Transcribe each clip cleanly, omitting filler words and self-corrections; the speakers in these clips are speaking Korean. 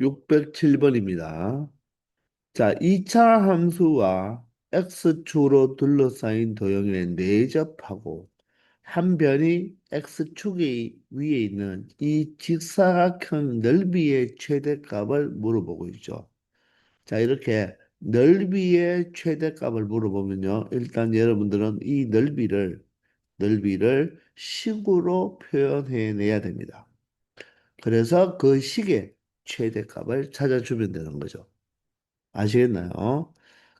607번입니다. 자, 2차 함수와 x축으로 둘러싸인 도형에 내접하고 한 변이 x축의 위에 있는 이 직사각형 넓이의 최대값을 물어보고 있죠. 자, 이렇게 넓이의 최대값을 물어보면요. 일단 여러분들은 이 넓이를 식으로 표현해내야 됩니다. 그래서 그 식의 최대값을 찾아주면 되는 거죠. 아시겠나요?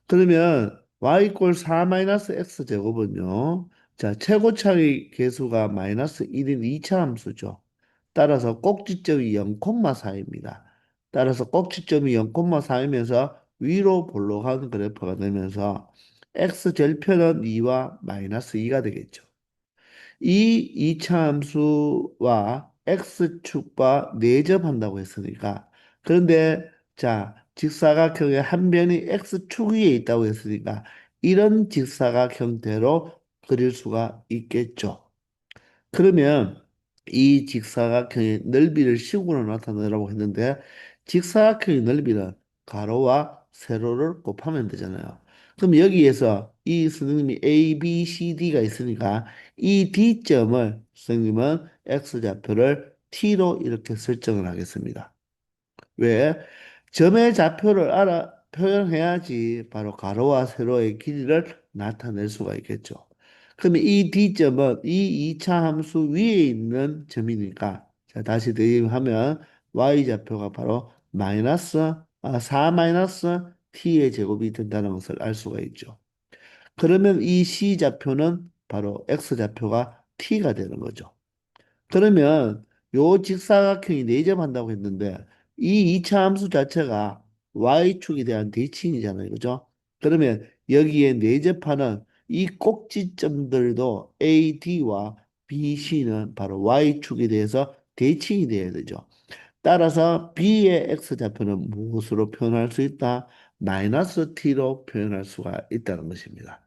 그러면 y 이퀄 4 마이너스 x 제곱은요. 자, 최고차의 계수가 마이너스 1인 2차 함수죠. 따라서 꼭지점이 0,4입니다. 따라서 꼭지점이 0,4이면서 위로 볼록한 그래프가 되면서 x 절편은 2와 마이너스 2가 되겠죠. 이 이차함수와 x축과 내접한다고 했으니까 그런데 자 직사각형의 한 변이 x축 위에 있다고 했으니까 이런 직사각 형태로 그릴 수가 있겠죠. 그러면 이 직사각형의 넓이를 식으로 나타내라고 했는데 직사각형의 넓이는 가로와 세로를 곱하면 되잖아요. 그럼 여기에서 이 선생님이 A, B, C, D가 있으니까 이 D점을 선생님은 X좌표를 T로 이렇게 설정을 하겠습니다. 왜? 점의 좌표를 표현해야지 바로 가로와 세로의 길이를 나타낼 수가 있겠죠. 그러면 이 D점은 이 2차 함수 위에 있는 점이니까 자, 다시 대입하면 Y좌표가 바로 4 마이너스 T의 제곱이 된다는 것을 알 수가 있죠. 그러면 이 C좌표는 바로 X좌표가 T가 되는 거죠. 그러면 요 직사각형이 내접한다고 했는데 이 이차 함수 자체가 y축에 대한 대칭이잖아요. 그죠? 그러면 여기에 내접하는 이 꼭지점들도 A, D와 B, C는 바로 y축에 대해서 대칭이 되어야 되죠. 따라서 B의 x좌표는 무엇으로 표현할 수 있다? 마이너스 t로 표현할 수가 있다는 것입니다.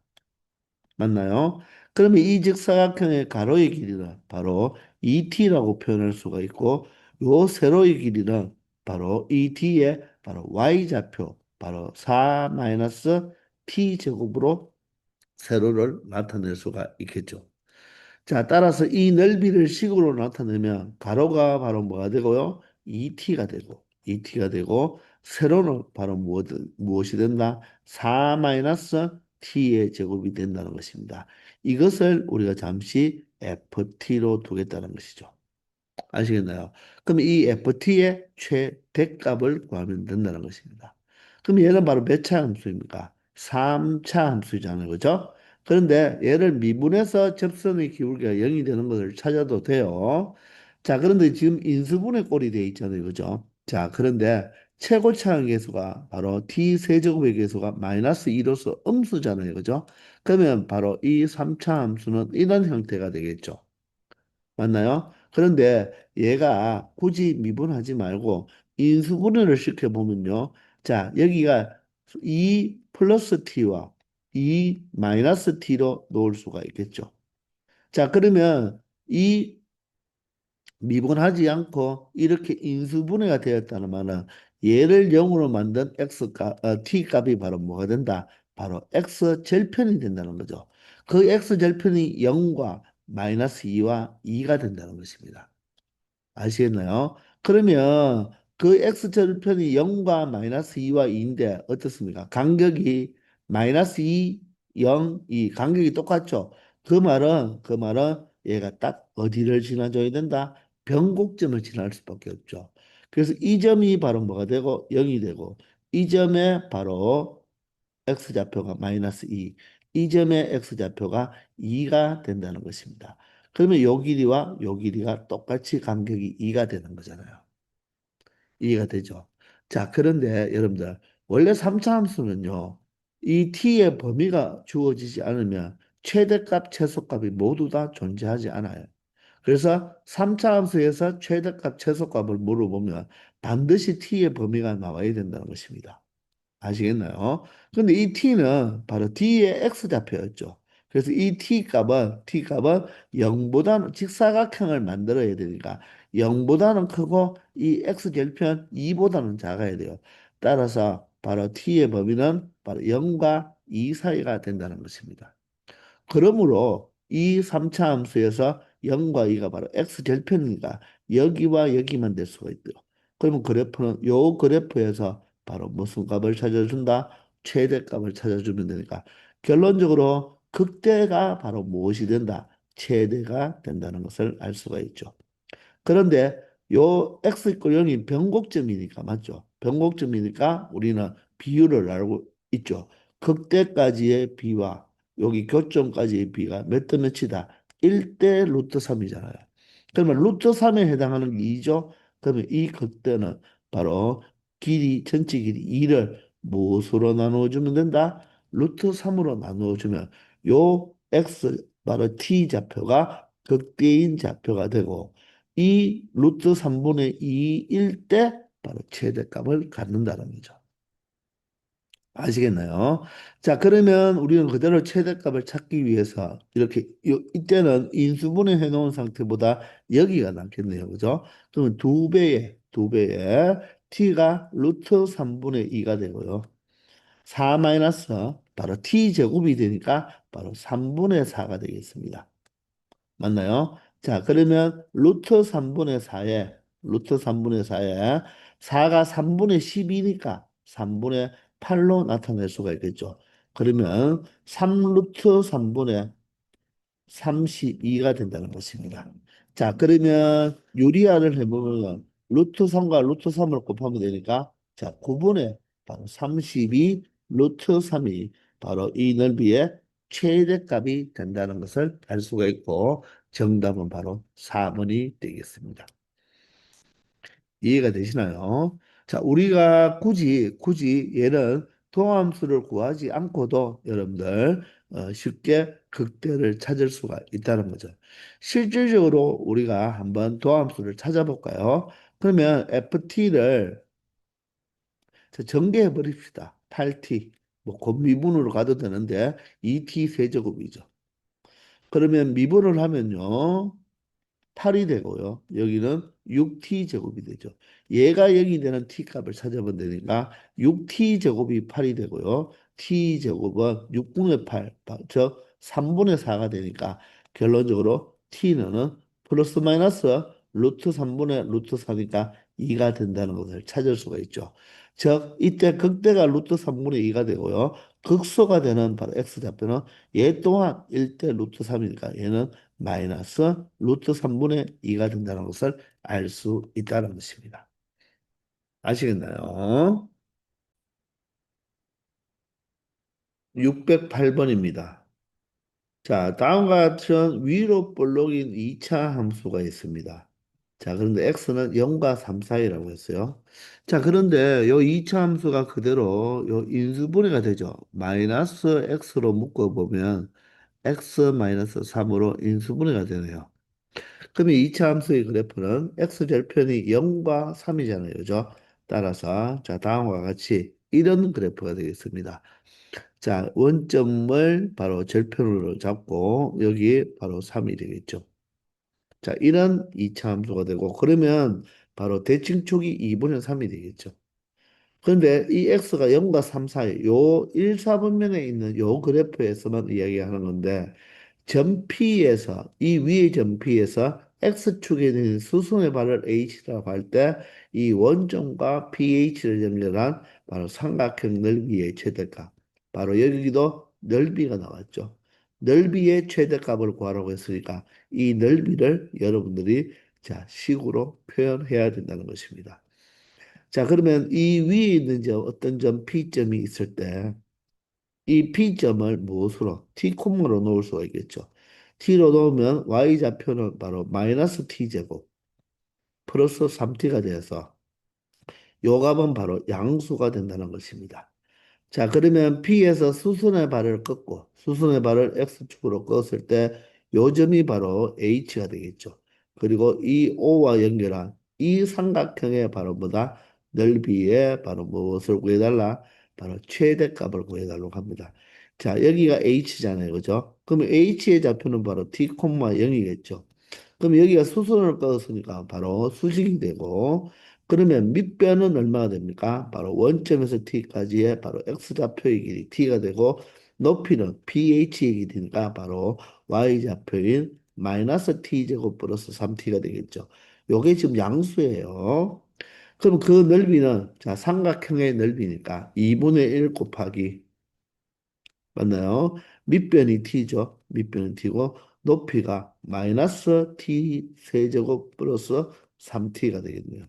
맞나요? 그러면 이 직사각형의 가로의 길이는 바로 ET라고 표현할 수가 있고 요 세로의 길이는 바로 ET의 바로 Y좌표 바로 4 마이너스 T 제곱으로 세로를 나타낼 수가 있겠죠. 자, 따라서 이 넓이를 식으로 나타내면 가로가 바로 뭐가 되고요? ET가 되고 ET가 되고 세로는 바로 무엇이 된다? 4 마이너스 T의 제곱이 된다는 것입니다. 이것을 우리가 잠시 FT로 두겠다는 것이죠. 아시겠나요? 그럼 이 FT의 최대값을 구하면 된다는 것입니다. 그럼 얘는 바로 몇 차 함수입니까? 3차 함수잖아요. 그죠? 그런데 얘를 미분해서 접선의 기울기가 0이 되는 것을 찾아도 돼요. 자, 그런데 지금 인수분해 꼴이 되어 있잖아요. 그죠? 자, 그런데 최고차항 계수가 바로 t 세제곱의 계수가 마이너스 2로서 음수잖아요. 그죠? 그러면 바로 이 3차 함수는 이런 형태가 되겠죠. 맞나요? 그런데 얘가 굳이 미분하지 말고 인수분해를 시켜보면요. 자, 여기가 2 플러스 t와 2 마이너스 t로 놓을 수가 있겠죠. 자, 그러면 이 미분하지 않고 이렇게 인수분해가 되었다는 말은 얘를 0으로 만든 t 값이 바로 뭐가 된다? 바로 x 절편이 된다는 거죠. 그 x 절편이 0과 마이너스 2와 2가 된다는 것입니다. 아시겠나요? 그러면 그 x절편이 0과 마이너스 2와 2인데 어떻습니까? 간격이 마이너스 2, 0, 2 간격이 똑같죠? 그 말은 얘가 딱 어디를 지나줘야 된다? 변곡점을 지날 수밖에 없죠. 그래서 이 점이 바로 뭐가 되고 0이 되고 이 점에 바로 x좌표가 마이너스 2, 이 점의 x좌표가 2가 된다는 것입니다. 그러면 요 길이와 요 길이가 똑같이 간격이 2가 되는 거잖아요. 이해가 되죠? 자, 그런데 여러분들 원래 3차 함수는요. 이 t의 범위가 주어지지 않으면 최대값, 최소값이 모두 다 존재하지 않아요. 그래서 3차 함수에서 최대값, 최소값을 물어보면 반드시 t의 범위가 나와야 된다는 것입니다. 아시겠나요? 근데 이 t는 바로 d의 x좌표였죠. 그래서 이 t 값은 0보다는 직사각형을 만들어야 되니까 0보다는 크고 이 x절편 2보다는 작아야 돼요. 따라서 바로 t의 범위는 바로 0과 2 사이가 된다는 것입니다. 그러므로 이 3차 함수에서 0과 2가 바로 x절편이니까 여기와 여기만 될 수가 있대요. 그러면 그래프는 요 그래프에서 바로 무슨 값을 찾아준다? 최대값을 찾아주면 되니까 결론적으로 극대가 바로 무엇이 된다? 최대가 된다는 것을 알 수가 있죠. 그런데 요 x 이퀄 0이 변곡점이니까 맞죠? 변곡점이니까 우리는 비율을 알고 있죠. 극대까지의 비와 여기 교점까지의 비가 몇 대 몇이다? 1대 루트 3이잖아요. 그러면 루트 3에 해당하는 2죠? 그러면 이 극대는 바로 길이, 전체 길이 2를 무엇으로 나누어주면 된다? 루트 3으로 나누어주면 요 x 바로 t 좌표가 극대인 좌표가 되고 이 루트 3분의 2일 때 바로 최대값을 갖는다는 거죠. 아시겠나요? 자, 그러면 우리는 그대로 최대값을 찾기 위해서 이렇게 이때는 인수분해 해놓은 상태보다 여기가 낫겠네요. 그죠? 그러면 두 배의 t가 루트 3분의 2가 되고요. 4 마이너스 바로 t 제곱이 되니까 바로 3분의 4가 되겠습니다. 맞나요? 자, 그러면 루트 3분의 4에 4가 3분의 10이니까 3분의 8로 나타낼 수가 있겠죠. 그러면 3 루트 3분의 32가 된다는 것입니다. 자, 그러면 유리화를 해보면 루트 3과 루트 3을 곱하면 되니까 자, 9분의 바로 32 루트 3이 바로 이 넓이의 최대값이 된다는 것을 알 수가 있고 정답은 바로 4번이 되겠습니다. 이해가 되시나요? 자, 우리가 굳이 얘는 도함수를 구하지 않고도 여러분들 쉽게 극대를 찾을 수가 있다는 거죠. 실질적으로 우리가 한번 도함수를 찾아볼까요? 그러면 ft를 전개해 버립시다. 8t 뭐 곱미분으로 가도 되는데 2t 세제곱이죠. 그러면 미분을 하면요. 8이 되고요. 여기는 6t 제곱이 되죠. 얘가 0이 되는 t 값을 찾아보면 되니까 6t 제곱이 8이 되고요. t 제곱은 6분의 8, 즉 3분의 4가 되니까 결론적으로 t는 플러스 마이너스 루트 3분의 루트 4니까 2가 된다는 것을 찾을 수가 있죠. 즉 이때 극대가 루트 3분의 2가 되고요. 극소가 되는 바로 x좌표는 얘 또한 1대 루트 3이니까 얘는 마이너스 루트 3분의 2가 된다는 것을 알 수 있다는 것입니다. 아시겠나요? 608번입니다. 자, 다음과 같은 위로 볼록인 2차 함수가 있습니다. 자, 그런데 x는 0과 3 사이라고 했어요. 자, 그런데 요 2차 함수가 그대로 요 인수분해가 되죠. 마이너스 x로 묶어보면 x 마이너스 3으로 인수분해가 되네요. 그러면 2차 함수의 그래프는 x절편이 0과 3이잖아요. 그죠? 따라서 자 다음과 같이 이런 그래프가 되겠습니다. 자 원점을 바로 절편으로 잡고 여기 바로 3이 되겠죠. 자 이런 2차 함수가 되고 그러면 바로 대칭축이 2분의 3이 되겠죠. 그런데 이 x가 0과 3 사이 요 1, 4분면에 있는 요 그래프에서만 이야기하는 건데 점 P에서 이 위의 점 P에서 X축에 있는 수순의 발을 H라고 할 때 이 원점과 PH를 연결한 바로 삼각형 넓이의 최대값 바로 여기도 넓이가 나왔죠. 넓이의 최대값을 구하라고 했으니까 이 넓이를 여러분들이 자 식으로 표현해야 된다는 것입니다. 자 그러면 이 위에 있는 점 어떤 점 P점이 있을 때 이 P점을 무엇으로? T콤마로 놓을 수가 있겠죠. T로 놓으면 Y좌표는 바로 마이너스 T제곱 플러스 3T가 돼서 요 값은 바로 양수가 된다는 것입니다. 자, 그러면 P에서 수순의 발을 꺾고 수순의 발을 X축으로 꺾었을 때 요 점이 바로 H가 되겠죠. 그리고 이 O와 연결한 이 삼각형의 바로 뭐다? 넓이에 바로 무엇을 구해달라? 바로 최대값을 구해달라고 합니다. 자, 여기가 h잖아요. 그죠? 그러면 h의 좌표는 바로 t, 0이겠죠. 그럼 여기가 수선을 그었으니까 바로 수직이 되고, 그러면 밑변은 얼마가 됩니까? 바로 원점에서 t까지의 바로 x좌표의 길이 t가 되고, 높이는 ph의 길이 되니까 바로 y좌표인 마이너스 t제곱 플러스 3t가 되겠죠. 요게 지금 양수예요. 그럼 그 넓이는, 자, 삼각형의 넓이니까 2분의 1 곱하기, 맞나요? 밑변이 t죠. 밑변은 t고, 높이가 마이너스 t 세제곱 플러스 3t가 되겠네요.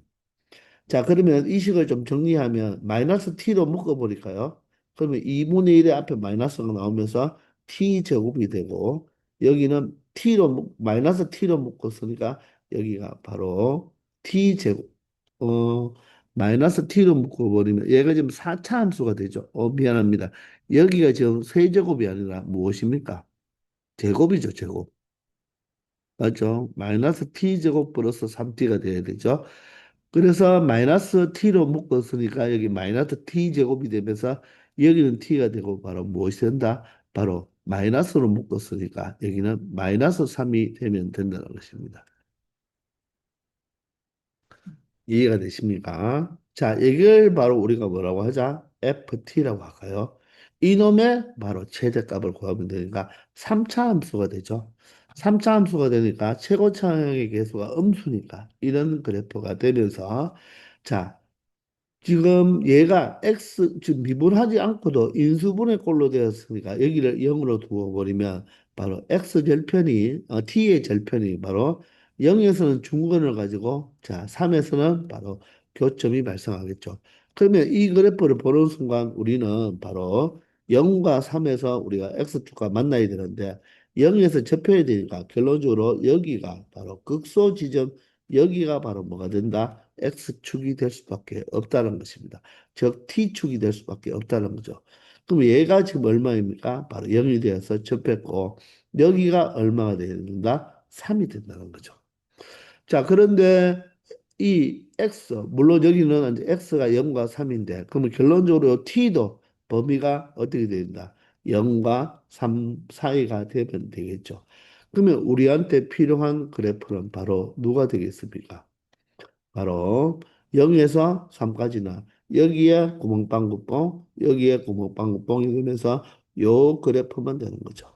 자, 그러면 이 식을 좀 정리하면 마이너스 t로 묶어버릴까요? 그러면 2분의 1의 앞에 마이너스가 나오면서 t제곱이 되고, 여기는 마이너스 t로 묶었으니까 여기가 바로 t제곱, 어, 마이너스 t로 묶어버리면 얘가 지금 4차 함수가 되죠. 미안합니다. 여기가 지금 세제곱이 아니라 무엇입니까? 제곱이죠, 제곱. 맞죠? 마이너스 t제곱 플러스 3t가 돼야 되죠. 그래서 마이너스 t로 묶었으니까 여기 마이너스 t제곱이 되면서 여기는 t가 되고 바로 무엇이 된다? 바로 마이너스로 묶었으니까 여기는 마이너스 3이 되면 된다는 것입니다. 이해가 되십니까? 자, 이걸 바로 우리가 뭐라고 하자? ft라고 할까요? 이놈의 바로 최대값을 구하면 되니까 3차 함수가 되죠. 3차 함수가 되니까 최고차항의 계수가 음수니까 이런 그래프가 되면서 자, 지금 얘가 지금 미분하지 않고도 인수분해 꼴로 되었으니까 여기를 0으로 두어버리면 바로 x절편이, t의 절편이 바로 0에서는 중근을 가지고 자, 3에서는 바로 교점이 발생하겠죠. 그러면 이 그래프를 보는 순간 우리는 바로 0과 3에서 우리가 x축과 만나야 되는데 0에서 접해야 되니까 결론적으로 여기가 바로 극소 지점 여기가 바로 뭐가 된다? X축이 될 수밖에 없다는 것입니다. 즉, T축이 될 수밖에 없다는 거죠. 그럼 얘가 지금 얼마입니까? 바로 0이 되어서 접했고, 여기가 얼마가 되야 된다? 3이 된다는 거죠. 자, 그런데 이 X, 물론 여기는 이제 X가 0과 3인데, 그러면 결론적으로 T도 범위가 어떻게 된다? 0과 3 사이가 되면 되겠죠. 그러면 우리한테 필요한 그래프는 바로 누가 되겠습니까? 바로 0에서 3까지나 여기에 구멍빵구뽕, 여기에 구멍빵구뽕이 되면서 요 그래프만 되는 거죠.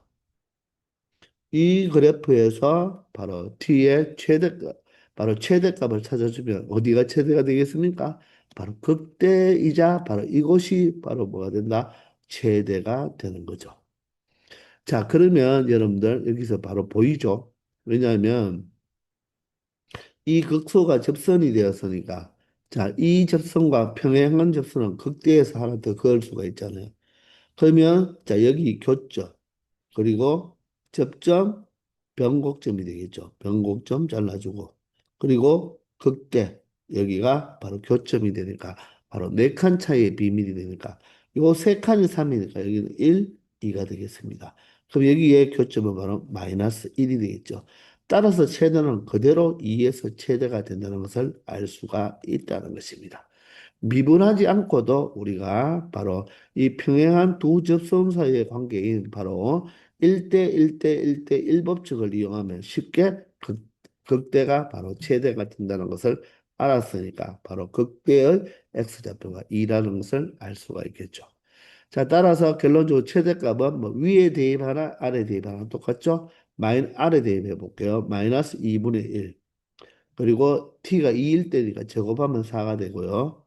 이 그래프에서 바로 t의 최대값, 바로 최대값을 찾아주면 어디가 최대가 되겠습니까? 바로 극대이자 바로 이곳이 바로 뭐가 된다? 최대가 되는 거죠. 자, 그러면 여러분들 여기서 바로 보이죠? 왜냐하면 이 극소가 접선이 되었으니까 자, 이 접선과 평행한 접선은 극대에서 하나 더 그을 수가 있잖아요. 그러면 자, 여기 교점 그리고 접점 변곡점이 되겠죠. 변곡점 잘라주고 그리고 극대 여기가 바로 교점이 되니까 바로 네 칸 차이의 비밀이 되니까 요 세 칸이 3이니까 여기는 1, 2가 되겠습니다. 그럼 여기에 교점은 바로 마이너스 1이 되겠죠. 따라서 최대는 그대로 2에서 최대가 된다는 것을 알 수가 있다는 것입니다. 미분하지 않고도 우리가 바로 이 평행한 두 접선 사이의 관계인 바로 1대 1대 1대 1 법칙을 이용하면 쉽게 극대가 바로 최대가 된다는 것을 알았으니까 바로 극대의 x좌표가 2라는 것을 알 수가 있겠죠. 자, 따라서 결론적으로 최대값은 뭐 위에 대입하나 아래 대입하나 똑같죠? 아래 대입해 볼게요. 마이너스 2분의 1. 그리고 t가 2일 때니까 제곱하면 4가 되고요.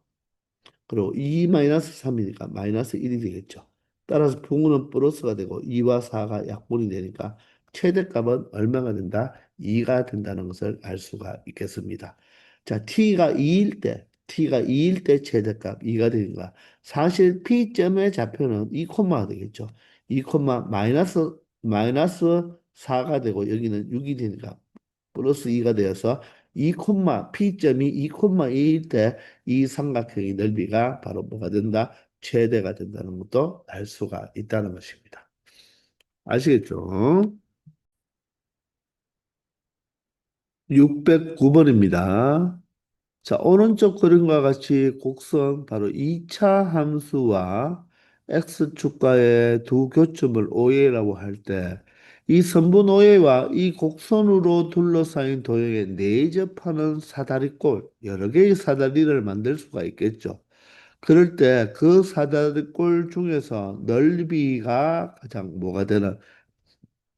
그리고 2-3이니까 마이너스 1이 되겠죠. 따라서 부호는 플러스가 되고 2와 4가 약분이 되니까 최대값은 얼마가 된다? 2가 된다는 것을 알 수가 있겠습니다. 자, t가 2일 때 최대값 2가 되니까 사실 P점의 좌표는 2 콤마가 되겠죠. 2 콤마 마이너스 4가 되고 여기는 6이 되니까 플러스 2가 되어서 2 콤마 P점이 2 콤마 2일 때 이 삼각형의 넓이가 바로 뭐가 된다? 최대가 된다는 것도 알 수가 있다는 것입니다. 아시겠죠? 609번입니다. 자, 오른쪽 그림과 같이 곡선 바로 2차 함수와 x축과의 두 교점을 OA라고 할 때, 이 선분 OA와 이 곡선으로 둘러싸인 도형에 내접하는 사다리꼴, 여러 개의 사다리를 만들 수가 있겠죠. 그럴 때 그 사다리꼴 중에서 넓이가 가장 뭐가 되는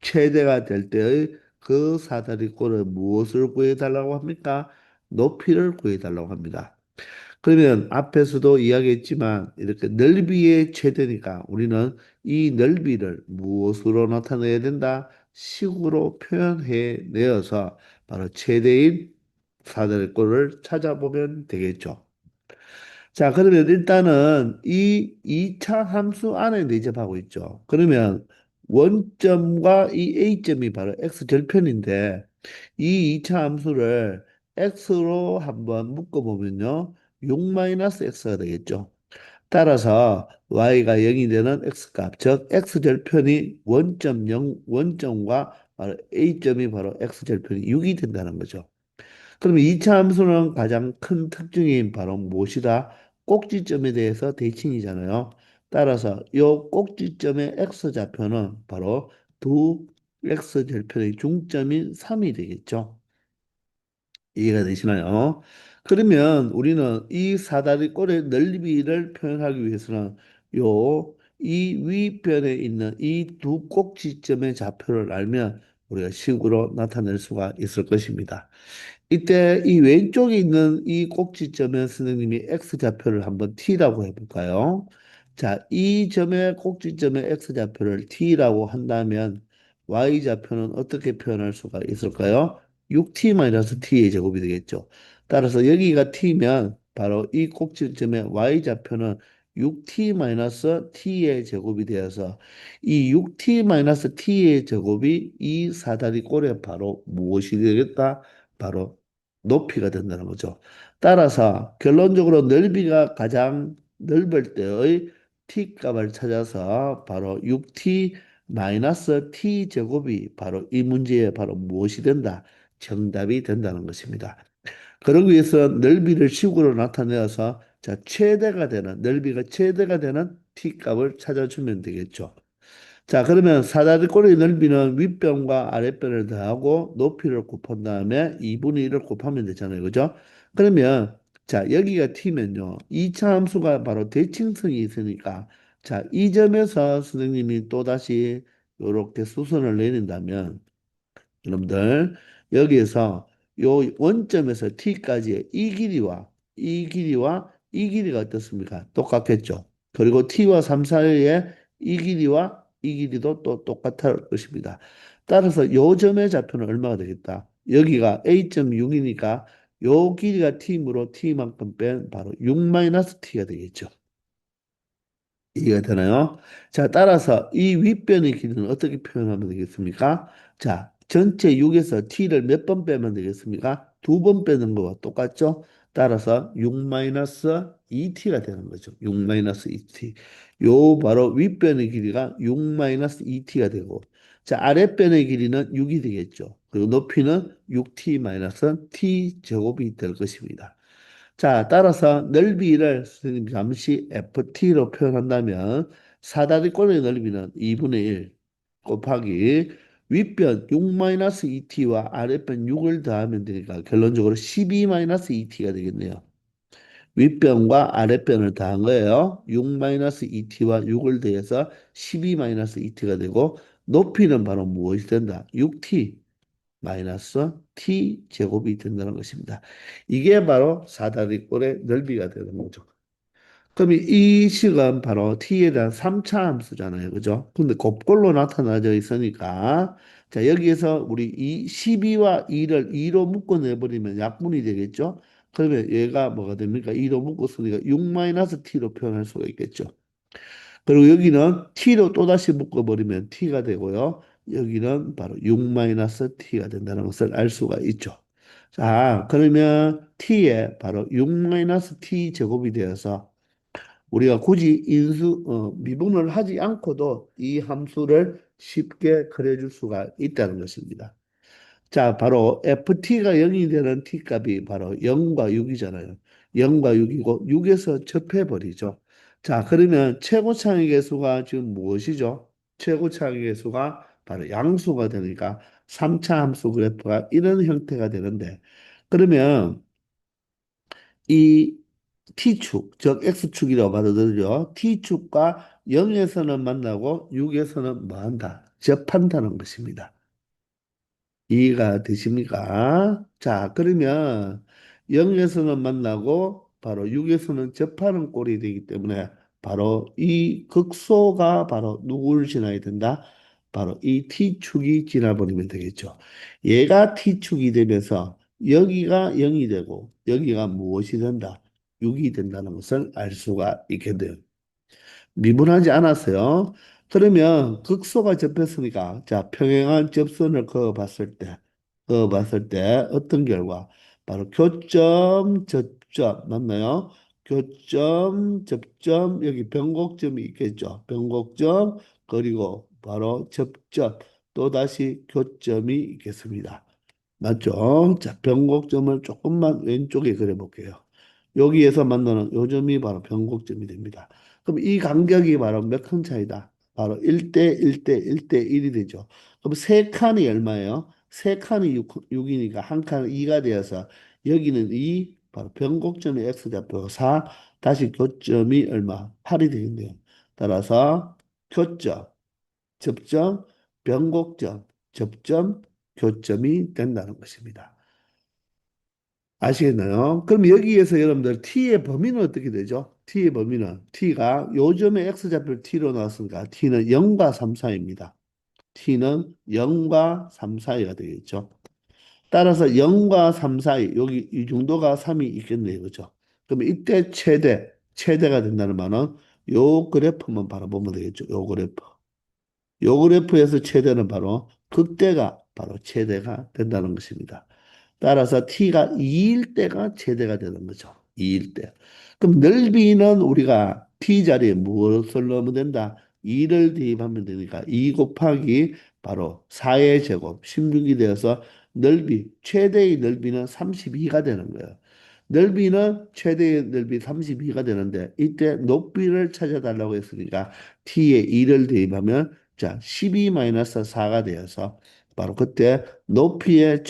최대가 될 때의 그 사다리꼴을 무엇을 구해달라고 합니까? 높이를 구해달라고 합니다. 그러면 앞에서도 이야기했지만 이렇게 넓이의 최대니까 우리는 이 넓이를 무엇으로 나타내야 된다? 식으로 표현해 내어서 바로 최대인 사다리꼴을 찾아보면 되겠죠. 자, 그러면 일단은 이 2차 함수 안에 내접하고 있죠. 그러면 원점과 이 A점이 바로 x절편인데 이 2차 함수를 x로 한번 묶어보면요. 6-x가 되겠죠. 따라서 y가 0이 되는 x값, 즉 x절편이 원점 0, 원점과 바로 A점이 바로 x절편이 6이 된다는 거죠. 그럼 2차 함수는 가장 큰 특징이 바로 무엇이다? 꼭지점에 대해서 대칭이잖아요. 따라서 이 꼭지점의 x좌표는 바로 두 x절편의 중점인 3이 되겠죠. 이해가 되시나요? 그러면 우리는 이 사다리꼴의 넓이를 표현하기 위해서는 이 윗변에 있는 이 두 꼭지점의 좌표를 알면 우리가 식으로 나타낼 수가 있을 것입니다. 이때 이 왼쪽에 있는 이 꼭지점에 선생님이 x좌표를 한번 t라고 해볼까요? 자, 이 점의 꼭지점의 x좌표를 t라고 한다면 y좌표는 어떻게 표현할 수가 있을까요? 6t-t의 제곱이 되겠죠. 따라서 여기가 t면 바로 이 꼭지점의 y좌표는 6t-t의 제곱이 되어서 이 6t-t의 제곱이 이 사다리 꼴에 바로 무엇이 되겠다? 바로 높이가 된다는 거죠. 따라서 결론적으로 넓이가 가장 넓을 때의 t 값을 찾아서 바로 6t t 제곱이 바로 이 문제에 바로 무엇이 된다? 정답이 된다는 것입니다. 그러기 위해서 넓이를 식으로 나타내어서 자, 최대가 되는 넓이가 최대가 되는 t 값을 찾아주면 되겠죠. 자, 그러면 사다리꼴의 넓이는 윗변과 아랫변을 더하고 높이를 곱한 다음에 2분의 1을 곱하면 되잖아요. 그죠? 그러면 자, 여기가 t면요. 2차 함수가 바로 대칭성이 있으니까 자, 이 점에서 선생님이 또다시 이렇게 수선을 내린다면 여러분들 여기에서 요 원점에서 t까지의 이 길이가 어떻습니까? 똑같겠죠. 그리고 t와 3 사이에 이 길이와 이 길이도 또 똑같을 것입니다. 따라서 요 점의 좌표는 얼마가 되겠다? 여기가 a.6이니까 요 길이가 t이므로 t만큼 뺀 바로 6-t가 되겠죠. 이해가 되나요? 자, 따라서 이 윗변의 길이는 어떻게 표현하면 되겠습니까? 자, 전체 6에서 t를 몇 번 빼면 되겠습니까? 두 번 빼는 거와 똑같죠? 따라서 6-2t가 되는 거죠. 6-2t. 요 바로 윗변의 길이가 6-2t가 되고, 자, 아랫변의 길이는 6이 되겠죠. 그리고 높이는 6t-t 제곱이 될 것입니다. 자, 따라서 넓이를 선생님 잠시 ft로 표현한다면 사다리꼴의 넓이는 2분의 1 곱하기 윗변 6-2t와 아랫변 6을 더하면 되니까 결론적으로 12-2t가 되겠네요. 윗변과 아랫변을 더한 거예요. 6-2t와 6을 더해서 12-2t가 되고 높이는 바로 무엇이 된다? 6t 마이너스 t 제곱이 된다는 것입니다. 이게 바로 사다리꼴의 넓이가 되는 거죠. 그럼 이 식은 바로 t에 대한 3차 함수잖아요. 그죠? 근데 곱꼴로 나타나져 있으니까 자, 여기에서 우리 이 12와 2를 2로 묶어 내버리면 약분이 되겠죠? 그러면 얘가 뭐가 됩니까? 2로 묶었으니까 6-t로 표현할 수가 있겠죠. 그리고 여기는 t로 또다시 묶어버리면 t가 되고요. 여기는 바로 6-t가 된다는 것을 알 수가 있죠. 자, 그러면 t에 바로 6-t 제곱이 되어서 우리가 굳이 미분을 하지 않고도 이 함수를 쉽게 그려줄 수가 있다는 것입니다. 자, 바로 ft가 0이 되는 t값이 바로 0과 6이잖아요. 0과 6이고 6에서 접해버리죠. 자, 그러면 최고차항의 개수가 지금 무엇이죠? 최고차항의 개수가 바로 양수가 되니까 3차 함수 그래프가 이런 형태가 되는데, 그러면 이 T축, 즉 X축이라고 받아들여 T축과 0에서는 만나고 6에서는 뭐한다? 접한다는 것입니다. 이해가 되십니까? 자, 그러면 0에서는 만나고 바로 6에서는 접하는 꼴이 되기 때문에 바로 이 극소가 바로 누구를 지나야 된다? 바로 이 T축이 지나버리면 되겠죠. 얘가 T축이 되면서 여기가 0이 되고 여기가 무엇이 된다? 6이 된다는 것을 알 수가 있게 돼요. 미분하지 않았어요. 그러면 극소가 접혔으니까 자 평행한 접선을 그어봤을 때 어떤 결과? 바로 교점 접점 맞나요? 교점 접점 여기 변곡점이 있겠죠. 변곡점 그리고 바로 접점 또 다시 교점이 있겠습니다. 맞죠? 자 변곡점을 조금만 왼쪽에 그려볼게요. 여기에서 만나는 요점이 바로 변곡점이 됩니다. 그럼 이 간격이 바로 몇 칸 차이다? 바로 1대 1대 1대 1이 되죠. 그럼 세 칸이 얼마예요? 세 칸이 6이니까 한 칸은 2가 되어서 여기는 2, 바로 변곡점이 x좌표 4, 다시 교점이 얼마? 8이 되겠네요. 따라서 교점, 접점, 변곡점, 접점, 교점이 된다는 것입니다. 아시겠나요? 그럼 여기에서 여러분들 t의 범위는 어떻게 되죠? t의 범위는 t가 요즘에 x좌표 t로 나왔으니까 t는 0과 3 사이입니다. t는 0과 3 사이가 되겠죠. 따라서 0과 3 사이 여기 이 정도가 3이 있겠네요. 그죠? 그럼 이때 최대가 된다는 말은 요 그래프만 바라보면 되겠죠. 요 그래프. 요 그래프에서 최대는 바로 극대가 바로 최대가 된다는 것입니다. 따라서 t가 2일 때가 최대가 되는 거죠. 2일 때. 그럼 넓이는 우리가 t 자리에 무엇을 넣으면 된다? 2를 대입하면 되니까 2 곱하기 바로 4의 제곱 16이 되어서 최대의 넓이는 32가 되는 거예요. 넓이는 최대의 넓이 32가 되는데 이때 높이를 찾아달라고 했으니까 t에 2를 대입하면 자 12-4가 되어서 바로 그때 높이의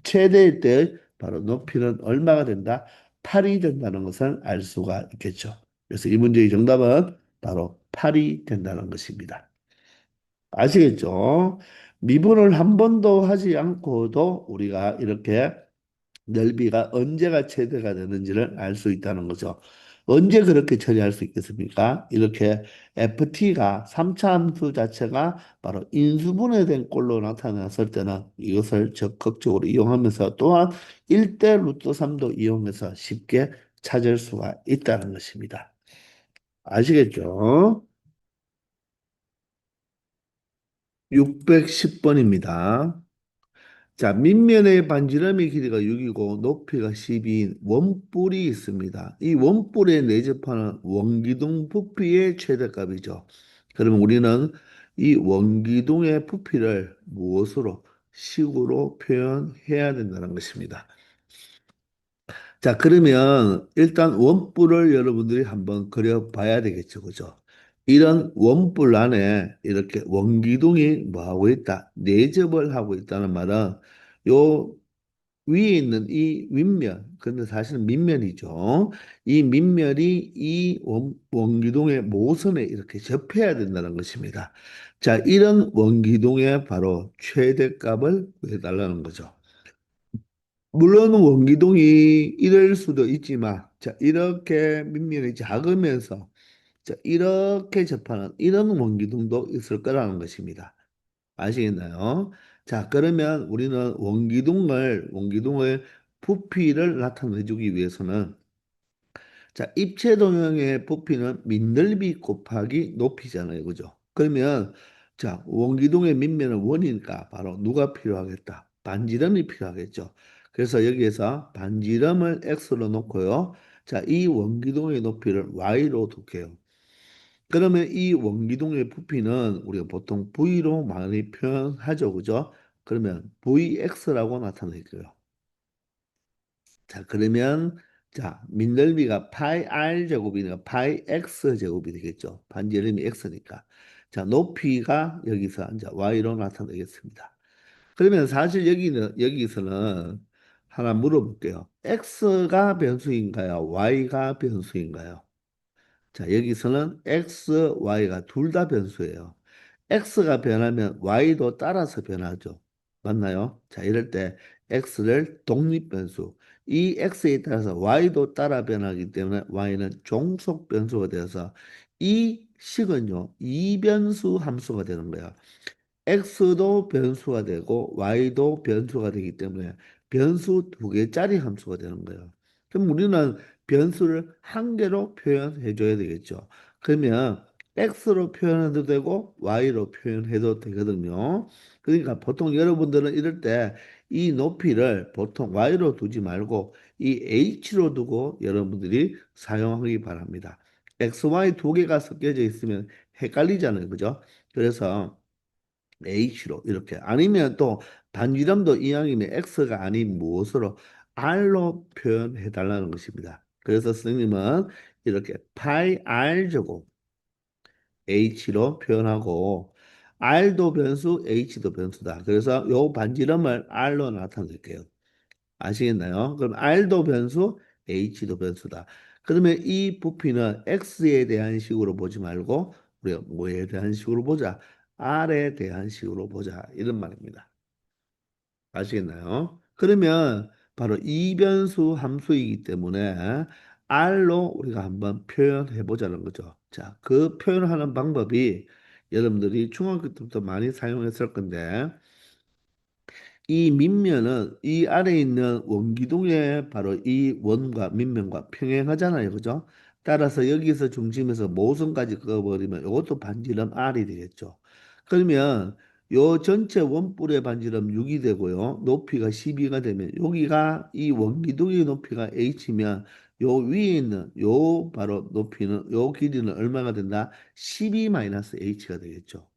최대일 때 바로 높이는 얼마가 된다? 8이 된다는 것을 알 수가 있겠죠. 그래서 이 문제의 정답은 바로 8이 된다는 것입니다. 아시겠죠? 미분을 한 번도 하지 않고도 우리가 이렇게 넓이가 언제가 최대가 되는지를 알 수 있다는 거죠. 언제 그렇게 처리할 수 있겠습니까? 이렇게 FT가 3차 함수 자체가 바로 인수분해된 꼴로 나타났을 때는 이것을 적극적으로 이용하면서 또한 1대 루트 3도 이용해서 쉽게 찾을 수가 있다는 것입니다. 아시겠죠? 610번입니다. 자, 밑면의 반지름의 길이가 6이고 높이가 12인 원뿔이 있습니다. 이 원뿔에 내접하는 원기둥 부피의 최대값이죠. 그러면 우리는 이 원기둥의 부피를 무엇으로 식으로 표현해야 된다는 것입니다. 자, 그러면 일단 원뿔을 여러분들이 한번 그려봐야 되겠죠. 그죠? 이런 원뿔 안에 이렇게 원기둥이 뭐 하고 있다? 내접을 하고 있다는 말은 요 위에 있는 이 윗면, 근데 사실은 밑면이죠. 이 밑면이 이 원기둥의 모선에 이렇게 접해야 된다는 것입니다. 자, 이런 원기둥의 바로 최대값을 구해달라는 거죠. 물론 원기둥이 이럴 수도 있지만, 자, 이렇게 밑면이 작으면서, 자, 이렇게 접하는 이런 원기둥도 있을 거라는 것입니다. 아시겠나요? 자, 그러면 우리는 원기둥의 부피를 나타내 주기 위해서는 자, 입체 도형의 부피는 밑넓이 곱하기 높이잖아요. 그죠? 그러면 자, 원기둥의 밑면은 원이니까 바로 누가 필요하겠다? 반지름이 필요하겠죠. 그래서 여기에서 반지름을 x로 놓고요. 자, 이 원기둥의 높이를 y로 둘게요. 그러면 이 원기둥의 부피는 우리가 보통 V로 많이 표현하죠. 그죠? 그러면 VX라고 나타낼게요. 자, 그러면 자, 민넓이가 파이 r 제곱이니까 파이 x 제곱이 되겠죠. 반지름이 x니까. 자, 높이가 여기서 이제 y로 나타나겠습니다. 그러면 사실 여기서는 하나 물어볼게요. x가 변수인가요? y가 변수인가요? 자, 여기서는 x, y가 둘 다 변수예요. x가 변하면 y도 따라서 변하죠. 맞나요? 자, 이럴 때 x를 독립변수, 이 x에 따라서 y도 따라 변하기 때문에 y는 종속 변수가 되어서 이 식은요, 이변수 함수가 되는 거예요. x도 변수가 되고 y도 변수가 되기 때문에 변수 두 개짜리 함수가 되는 거예요. 그럼 우리는 변수를 한 개로 표현해 줘야 되겠죠. 그러면 x로 표현해도 되고 y로 표현해도 되거든요. 그러니까 보통 여러분들은 이럴 때 이 높이를 보통 y로 두지 말고 이 h로 두고 여러분들이 사용하기 바랍니다. x, y 두 개가 섞여져 있으면 헷갈리잖아요. 그죠? 그래서 H로 이렇게 아니면 또 반지름도 이왕이면 X가 아닌 무엇으로 R로 표현해 달라는 것입니다. 그래서 선생님은 이렇게 파이 R 제곱 H로 표현하고 R도 변수, H도 변수다. 그래서 요 반지름을 R로 나타낼게요. 아시겠나요? 그럼 R도 변수, H도 변수다. 그러면 이 부피는 X에 대한 식으로 보지 말고 우리가 뭐에 대한 식으로 보자? R에 대한 식으로 보자. 이런 말입니다. 아시겠나요? 그러면 바로 이변수 함수이기 때문에 R로 우리가 한번 표현해 보자는 거죠. 자, 그 표현하는 방법이 여러분들이 중학교 때부터 많이 사용했을 건데 이 밑면은 이 아래에 있는 원기둥에 바로 이 원과 밑면과 평행하잖아요. 그죠? 따라서 여기서 중심에서 모선까지 그어버리면 이것도 반지름 R이 되겠죠. 그러면 요 전체 원뿔의 반지름 6이 되고요. 높이가 12가 되면 여기가 이 원기둥의 높이가 H면 요 위에 있는 요 바로 높이는 요 길이는 얼마가 된다? 12-H가 되겠죠.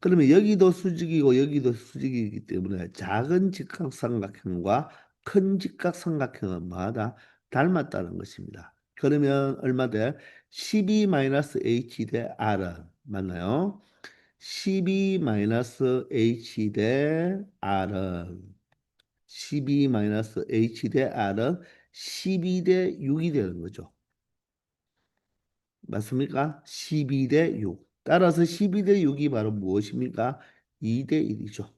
그러면 여기도 수직이고 여기도 수직이기 때문에 작은 직각삼각형과 큰 직각삼각형은 마다 닮았다는 것입니다. 그러면 얼마 돼? 12-h 대 r은 맞나요? 12-h 대 r은 12-h 대 r은 12 대 6이 되는 거죠. 맞습니까? 12대 6. 따라서 12대 6이 바로 무엇입니까? 2대 1이죠.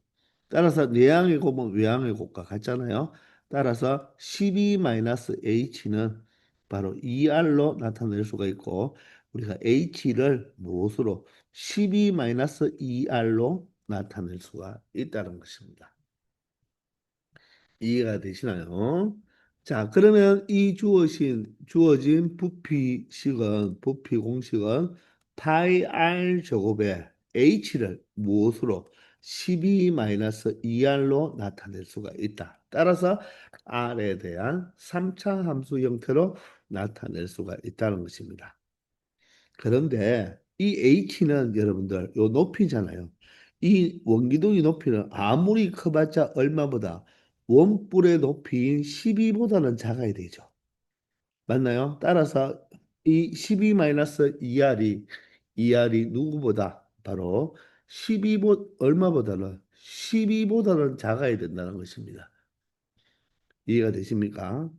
따라서 내항의 곱은 외항의 곱과 같잖아요. 따라서 12-h는 바로 2r로 나타낼 수가 있고 우리가 h를 무엇으로 12-2r로 나타낼 수가 있다는 것입니다. 이해가 되시나요? 자, 그러면 이 주어진 부피 공식은 파이 r 제곱에 h를 무엇으로 12-2r로 나타낼 수가 있다. 따라서 r에 대한 3차 함수 형태로 나타낼 수가 있다는 것입니다. 그런데 이 h는 여러분들 요 높이잖아요. 이 원기둥의 높이는 아무리 커봤자 얼마보다 원뿔의 높이인 12보다는 작아야 되죠. 맞나요? 따라서 이 12-2r이 누구보다 바로 12보 얼마보다는 12보다는 작아야 된다는 것입니다. 이해가 되십니까?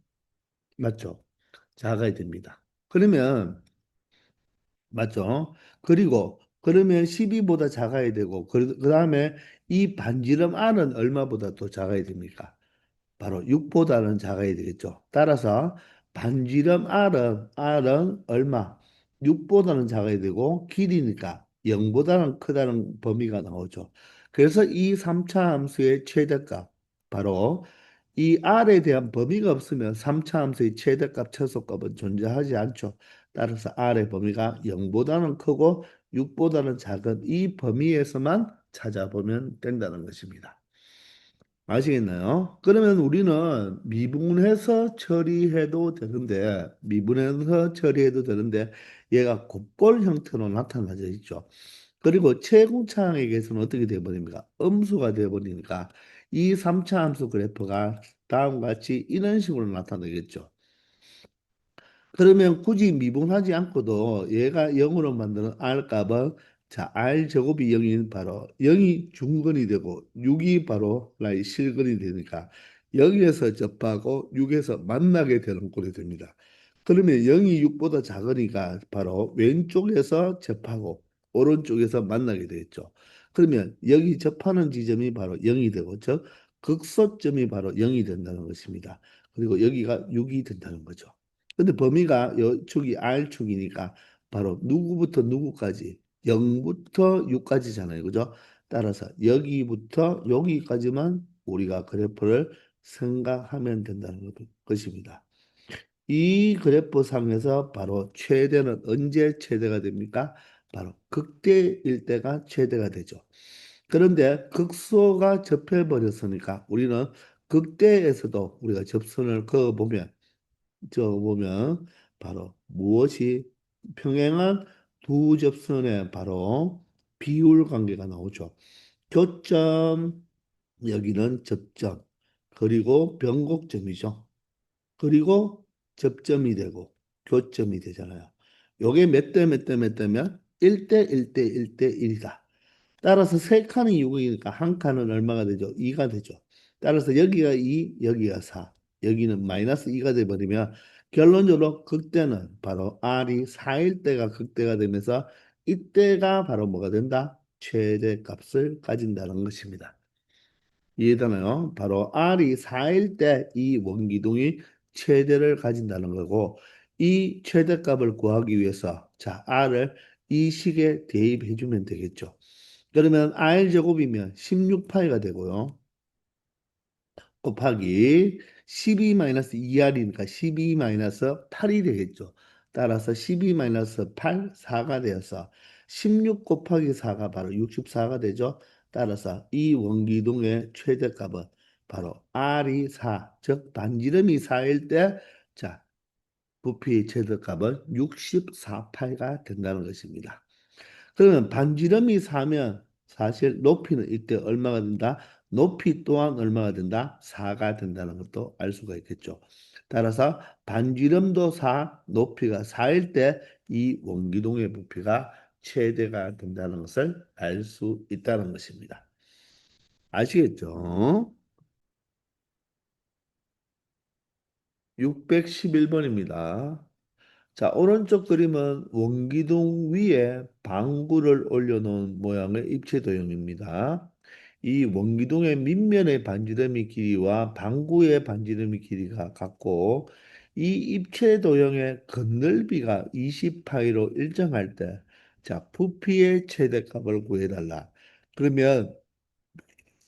맞죠? 작아야 됩니다. 그러면 맞죠? 그리고 그러면 12보다 작아야 되고 그다음에 이 반지름 R은 얼마보다 더 작아야 됩니까? 바로 6보다는 작아야 되겠죠. 따라서 반지름 R은 얼마? 6보다는 작아야 되고 길이니까 0보다는 크다는 범위가 나오죠. 그래서 이 3차 함수의 최대값 바로 이 R에 대한 범위가 없으면 3차 함수의 최대값 최소값은 존재하지 않죠. 따라서 R의 범위가 0보다는 크고 6보다는 작은 이 범위에서만 찾아보면 된다는 것입니다. 아시겠나요? 그러면 우리는 미분해서 처리해도 되는데 얘가 곱볼 형태로 나타나져 있죠. 그리고 최공차항에게서는 어떻게 되어버립니까? 음수가 되어버리니까 이 3차 함수 그래프가 다음과 같이 이런 식으로 나타나겠죠. 그러면 굳이 미분하지 않고도 얘가 0으로 만드는 R 값은 자, R 제곱이 0인 바로 0이 중근이 되고 6이 바로 나의 실근이 되니까 0에서 접하고 6에서 만나게 되는 꼴이 됩니다. 그러면 0이 6보다 작으니까 바로 왼쪽에서 접하고 오른쪽에서 만나게 되겠죠. 그러면 여기 접하는 지점이 바로 0이 되고 즉 극소점이 바로 0이 된다는 것입니다. 그리고 여기가 6이 된다는 거죠. 근데 범위가 여축이 R축이니까 바로 누구부터 누구까지 0부터 6까지잖아요. 그죠? 따라서 여기부터 여기까지만 우리가 그래프를 생각하면 된다는 것입니다. 이 그래프 상에서 바로 최대는 언제 최대가 됩니까? 바로 극대일 때가 최대가 되죠. 그런데 극소가 접해버렸으니까 우리는 극대에서도 우리가 접선을 그어보면 저 보면 바로 무엇이 평행한 두 접선의 바로 비율 관계가 나오죠. 교점, 여기는 접점, 그리고 변곡점이죠. 그리고 접점이 되고 교점이 되잖아요. 요게 몇 대 몇 대 몇 대면 1대 1대 1대 1이다. 따라서 세 칸이 6이니까 한 칸은 얼마가 되죠? 2가 되죠. 따라서 여기가 2, 여기가 4, 여기는 마이너스 2가 돼버리면 결론적으로 극대는 바로 R이 4일 때가 극대가 되면서 이때가 바로 뭐가 된다? 최대값을 가진다는 것입니다. 이해되나요? 바로 R이 4일 때 이 원기둥이 최대를 가진다는 거고 이 최대값을 구하기 위해서 자 R을 이 식에 대입해 주면 되겠죠. 그러면 R 제곱이면 16파이가 되고요. 곱하기 12-2R이니까 12-8이 되겠죠. 따라서 12-8, 4가 되어서 16 곱하기 4가 바로 64가 되죠. 따라서 이 원기둥의 최대값은 바로 R이 4, 즉 반지름이 4일 때 자, 부피의 최대값은 64파이가 된다는 것입니다. 그러면 반지름이 4면 사실 높이는 이때 얼마가 된다? 높이 또한 얼마가 된다? 4가 된다는 것도 알 수가 있겠죠. 따라서 반지름도 4, 높이가 4일 때 이 원기둥의 부피가 최대가 된다는 것을 알 수 있다는 것입니다. 아시겠죠? 611번입니다. 자, 오른쪽 그림은 원기둥 위에 방구를 올려놓은 모양의 입체 도형입니다. 이 원기둥의 밑면의 반지름이 길이와 방구의 반지름이 길이가 같고 이 입체 도형의 겉넓이가 20파이로 일정할 때 자, 부피의 최대값을 구해달라. 그러면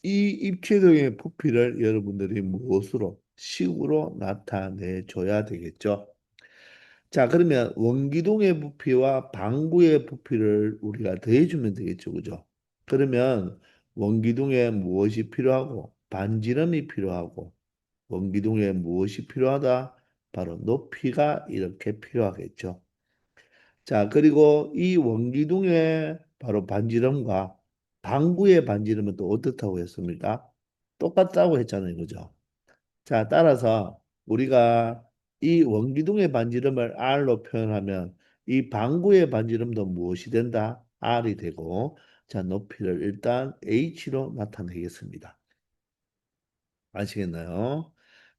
이 입체 도형의 부피를 여러분들이 무엇으로 식으로 나타내 줘야 되겠죠? 자, 그러면 원기둥의 부피와 방구의 부피를 우리가 더해주면 되겠죠, 그죠? 그러면 원기둥에 무엇이 필요하고 반지름이 필요하고 원기둥에 무엇이 필요하다? 바로 높이가 이렇게 필요하겠죠. 자, 그리고 이 원기둥의 바로 반지름과 방구의 반지름은 또 어떻다고 했습니까? 똑같다고 했잖아요, 그죠? 자, 따라서 우리가 이 원기둥의 반지름을 R로 표현하면 이 방구의 반지름도 무엇이 된다? R이 되고, 자, 높이를 일단 H로 나타내겠습니다. 아시겠나요?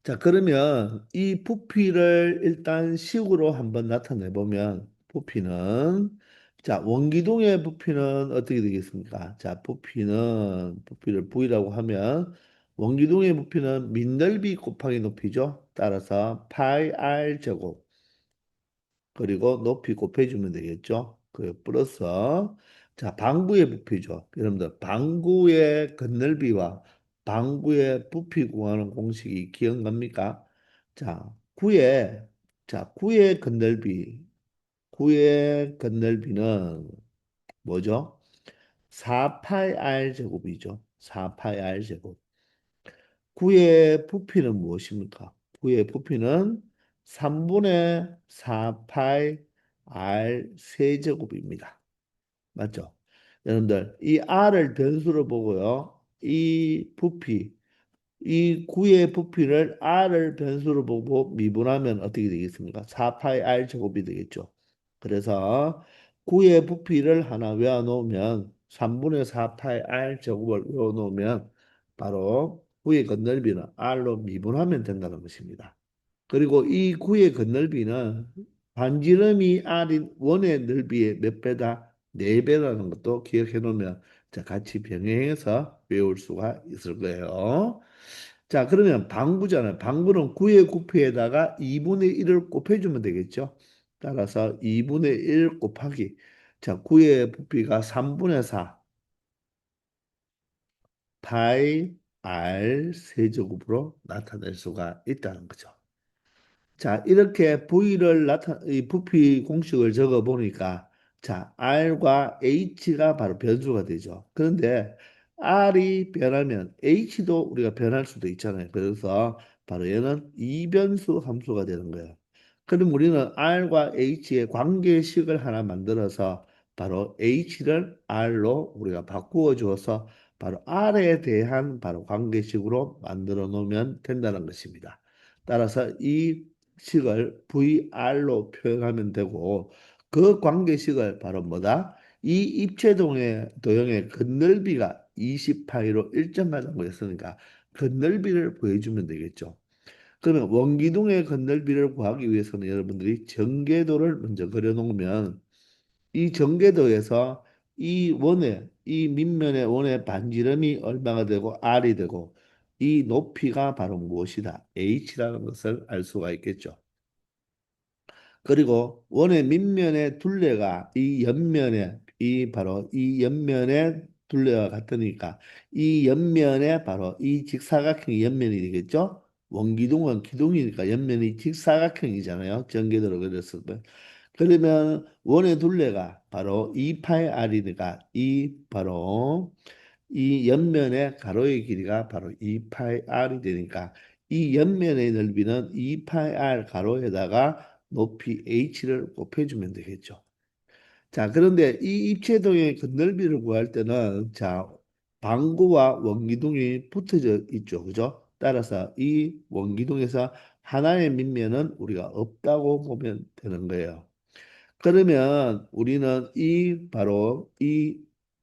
자, 그러면 이 부피를 일단 식으로 한번 나타내 보면 부피는 자, 원기둥의 부피는 어떻게 되겠습니까? 자, 부피를 V라고 하면 원기둥의 부피는 밑넓이 곱하기 높이죠. 따라서 파이 R 제곱 그리고 높이 곱해주면 되겠죠. 그 플러스 자 방구의 부피죠. 여러분들 방구의 겉넓이와 방구의 부피 구하는 공식이 기억납니까? 자 구의 겉넓이는 뭐죠? 4파이 R 제곱이죠. 4파이 R 제곱. 구의 부피는 무엇입니까? 구의 부피는 3분의 4파이 R 세제곱입니다. 맞죠? 여러분들 이 R을 변수로 보고요. 이 부피 이 9의 부피를 r을 변수로 보고 미분하면 어떻게 되겠습니까? 4파이 r 제곱이 되겠죠. 그래서 9의 부피를 하나 외워놓으면 3분의 4파이 r 제곱을 외워놓으면 바로 9의 건널비는 r로 미분하면 된다는 것입니다. 그리고 이 구의 건널비는 반지름이 r인 원의 넓이의 몇 배다? 4배라는 것도 기억해 놓으면 자, 같이 병행해서 외울 수가 있을 거예요. 자, 그러면 방구잖아요. 방구는 9의 부피에다가 2분의 1을 곱해주면 되겠죠. 따라서 2분의 1 곱하기 자, 9의 부피가 3분의 4 파이 r 세제곱으로 나타낼 수가 있다는 거죠. 자, 이렇게 이 부피 공식을 적어 보니까, 자, R과 H가 바로 변수가 되죠. 그런데 R이 변하면 H도 우리가 변할 수도 있잖아요. 그래서 바로 얘는 이변수 함수가 되는 거예요. 그럼 우리는 R과 H의 관계식을 하나 만들어서 바로 H를 R로 우리가 바꾸어 주어서 바로 R에 대한 바로 관계식으로 만들어 놓으면 된다는 것입니다. 따라서 이 식을 VR로 표현하면 되고 그 관계식을 바로 뭐다? 이 입체동의 도형의 건널비가 20파이로 일정하다고 했으니까 건널비를 구해주면 되겠죠. 그러면 원기둥의 건널비를 구하기 위해서는 여러분들이 전개도를 먼저 그려놓으면 이 전개도에서 이 밑면의 원의 반지름이 얼마가 되고 R이 되고 이 높이가 바로 무엇이다? H라는 것을 알 수가 있겠죠. 그리고 원의 밑면의 둘레가 이 옆면의 둘레와 같으니까 이 옆면에 바로 이 직사각형이 옆면이 되겠죠? 원기둥은 기둥이니까 옆면이 직사각형이잖아요. 전개도로 그렸을 때. 그러면 원의 둘레가 바로 2파이 r이니까 이 바로 이 옆면의 가로의 길이가 바로 2파이 r이 되니까 이 옆면의 넓이는 2파이 r 가로에다가 높이 h를 곱해주면 되겠죠. 자, 그런데 이 입체동의 건널비를 구할 때는 자, 방구와 원기둥이 붙어져 있죠. 그죠? 따라서 이 원기둥에서 하나의 밑면은 우리가 없다고 보면 되는 거예요. 그러면 우리는 바로 이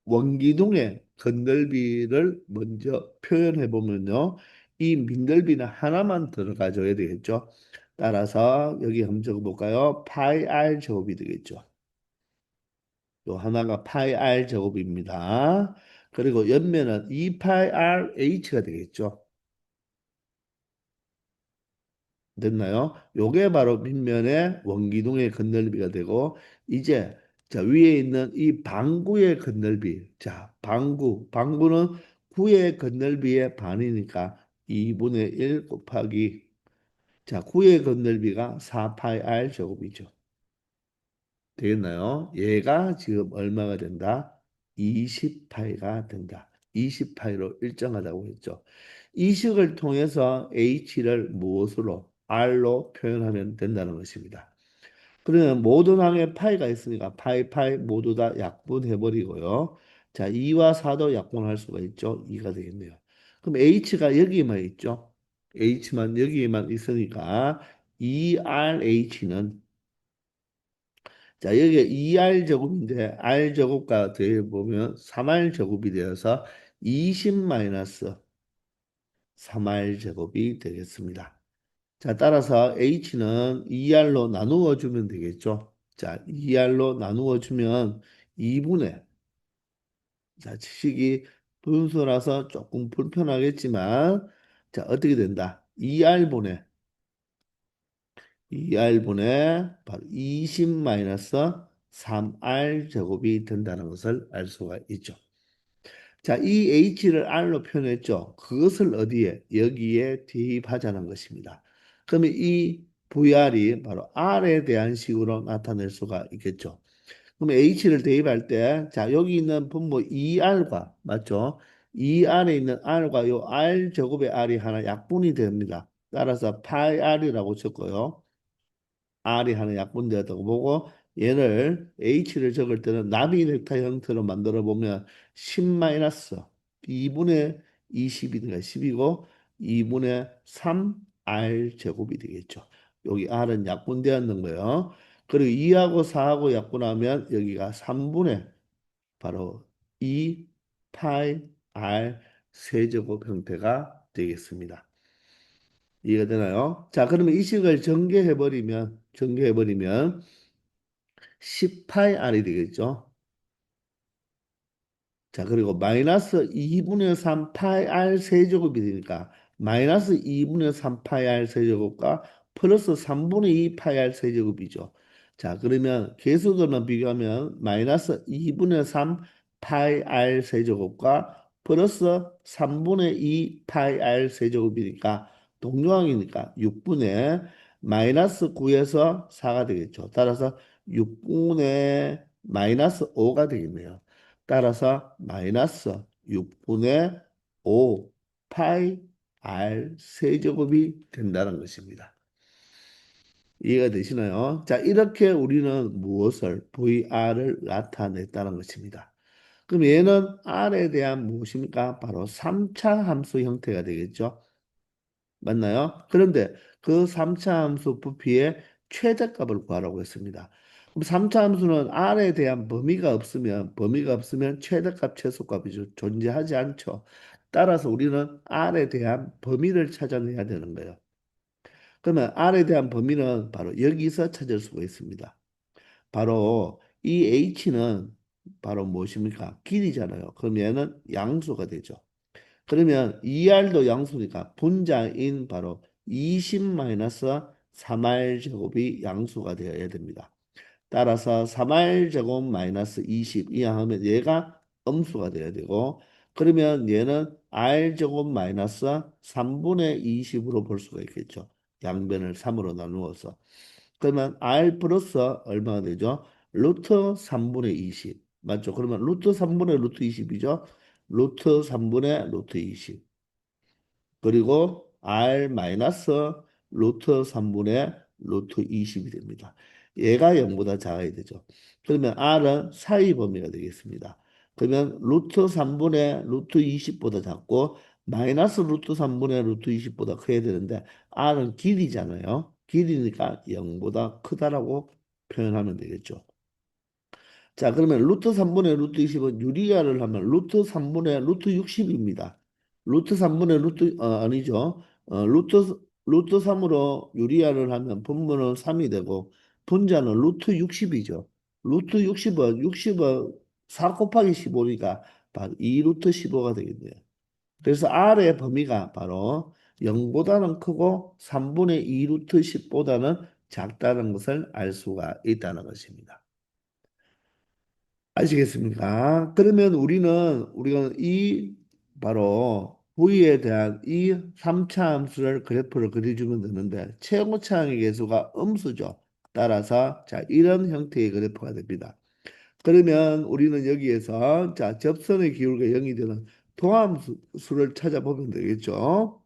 원기둥의 건널비를 먼저 표현해 보면요. 이 민들비는 하나만 들어가줘야 되겠죠. 따라서 여기 한번 적어볼까요? 파이 r 제곱이 되겠죠. 또 하나가 파이 r 제곱입니다. 그리고 옆면은 2파이 r h가 되겠죠. 됐나요? 요게 바로 밑면의 원기둥의 건널비가 되고 이제 자 위에 있는 이 방구의 건널비 방구는 9의 건널비의 반이니까 2분의 1 곱하기 자 9의 건널비가 4파이 r 제곱이죠. 되겠나요? 얘가 지금 얼마가 된다? 20파이가 된다. 20파이로 일정하다고 했죠. 이 식을 통해서 h를 무엇으로? r로 표현하면 된다는 것입니다. 그러면 모든 항에 파이가 있으니까 파이 모두 다 약분해버리고요. 자, 2와 4도 약분할 수가 있죠. 2가 되겠네요. 그럼 h가 여기에만 있죠. h만 여기에만 있으니까 2rh는 자, 여기에 2R 제곱인데 R 제곱과 더해 보면 3R 제곱이 되어서 20 마이너스 3R 제곱이 되겠습니다. 자, 따라서 H는 2R로 나누어 주면 되겠죠. 자, 2R로 나누어 주면 2분의 자, 식이 분수라서 조금 불편하겠지만 자, 어떻게 된다? 2R분의 2R분의 바로 20 마이너스 3R 제곱이 된다는 것을 알 수가 있죠. 자, 이 H를 R로 표현했죠. 그것을 어디에? 여기에 대입하자는 것입니다. 그러면 이 VR이 바로 R에 대한 식으로 나타낼 수가 있겠죠. 그러면 H를 대입할 때, 자, 여기 있는 분모 2R과, 맞죠? 이 안에 있는 R과 요 R 제곱의 R이 하나 약분이 됩니다. 따라서 파이 R이라고 적고요. R이 하나 약분되었다고 보고 얘를 H를 적을 때는 나비 넥타 형태로 만들어 보면 10 마이너스 2분의 20이니까 10이고 2분의 3R 제곱이 되겠죠. 여기 R은 약분되었는 거예요. 그리고 2하고 4하고 약분하면 여기가 3분의 바로 2 파이 R 세제곱 형태가 되겠습니다. 이해가 되나요? 자, 그러면 이 식을 전개해버리면 10 파이 R이 되겠죠. 자, 그리고 마이너스 2분의 3 파이 r 세제곱이 되니까 마이너스 2분의 3 파이 r 세제곱과 플러스 3분의 2 파이 r 세제곱이죠. 자, 그러면 계수들만 비교하면 마이너스 2분의 3 파이 r 세제곱과 플러스 3분의 2 파이 r 세제곱이니까 동요항이니까 6분의 마이너스 9에서 4가 되겠죠. 따라서 6분의 마이너스 5가 되겠네요. 따라서 마이너스 6분의 5 파이 r 세제곱이 된다는 것입니다. 이해가 되시나요? 자, 이렇게 우리는 무엇을 VR을 나타냈다는 것입니다. 그럼 얘는 R에 대한 무엇입니까? 바로 3차 함수 형태가 되겠죠. 맞나요? 그런데 그 3차 함수 부피의 최대값을 구하라고 했습니다. 그럼 3차 함수는 R에 대한 범위가 없으면 최대값, 최소값이 존재하지 않죠. 따라서 우리는 R에 대한 범위를 찾아내야 되는 거예요. 그러면 R에 대한 범위는 바로 여기서 찾을 수가 있습니다. 바로 이 H는 바로 무엇입니까? 길이잖아요. 그럼 얘는 양수가 되죠. 그러면 2R도 양수니까 분자인 바로 20-3R 제곱이 양수가 되어야 됩니다. 따라서 3R 제곱 마이너스 20 이항하면 얘가 음수가 되어야 되고 그러면 얘는 R 제곱 마이너스 3분의 20으로 볼 수가 있겠죠. 양변을 3으로 나누어서. 그러면 R 플러스 얼마가 되죠? 루트 3분의 20. 맞죠? 그러면 루트 3분의 루트 20이죠? 루트 3분의 루트 20. 그리고 R 마이너스 루트 3분의 루트 20이 됩니다. 얘가 0보다 작아야 되죠. 그러면 R은 사이 범위가 되겠습니다. 그러면 루트 3분의 루트 20보다 작고 마이너스 루트 3분의 루트 20보다 커야 되는데 R은 길이잖아요. 길이니까 0보다 크다라고 표현하면 되겠죠. 자, 그러면 루트 3분의 루트 20은 유리화를 하면 루트 3분의 루트 60입니다. 루트 3분의 아니죠. 루트 3으로 유리화를 하면 분모는 3이 되고 분자는 루트 60이죠. 루트 60은 4 곱하기 15니까 바로 2 루트 15가 되겠네요. 그래서 R의 범위가 바로 0보다는 크고 3분의 2 루트 10보다는 작다는 것을 알 수가 있다는 것입니다. 아시겠습니까? 그러면 우리가 이 바로 V에 대한 이 3차 함수를 그래프를 그려주면 되는데 최고차항의 계수가 음수죠. 따라서 자 이런 형태의 그래프가 됩니다. 그러면 우리는 여기에서 자 접선의 기울기가 0이 되는 도함수를 찾아보면 되겠죠.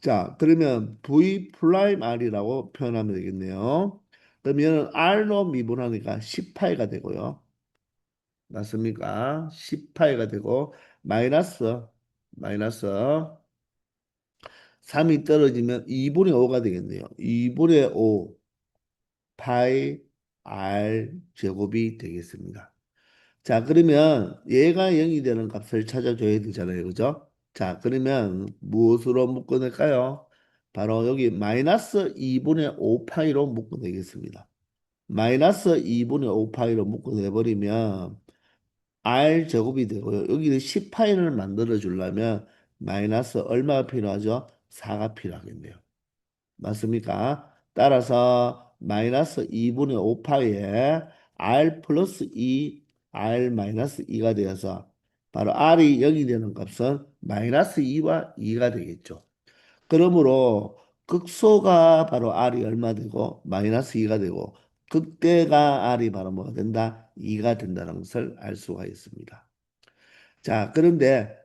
자 그러면 V 프라임 R이라고 표현하면 되겠네요. 그러면 R로 미분하니까 10파이가 되고요. 맞습니까? 10파이가 되고 마이너스 3이 떨어지면 2분의 5가 되겠네요. 2분의 5 파이 r 제곱이 되겠습니다. 자, 그러면 얘가 0이 되는 값을 찾아줘야 되잖아요. 그죠? 자, 그러면 무엇으로 묶어낼까요? 바로 여기 마이너스 2분의 5파이로 묶어내겠습니다. 마이너스 2분의 5파이로 묶어내버리면 R 제곱이 되고요. 여기는 10파이를 만들어 주려면 마이너스 얼마가 필요하죠? 4가 필요하겠네요. 맞습니까? 따라서 마이너스 2분의 5파이에 R 플러스 2, R 마이너스 2가 되어서 바로 R이 0이 되는 값은 마이너스 2와 2가 되겠죠. 그러므로 극소가 바로 R이 얼마 되고 마이너스 2가 되고 극대가 R이 바로 뭐가 된다? 2가 된다는 것을 알 수가 있습니다. 자, 그런데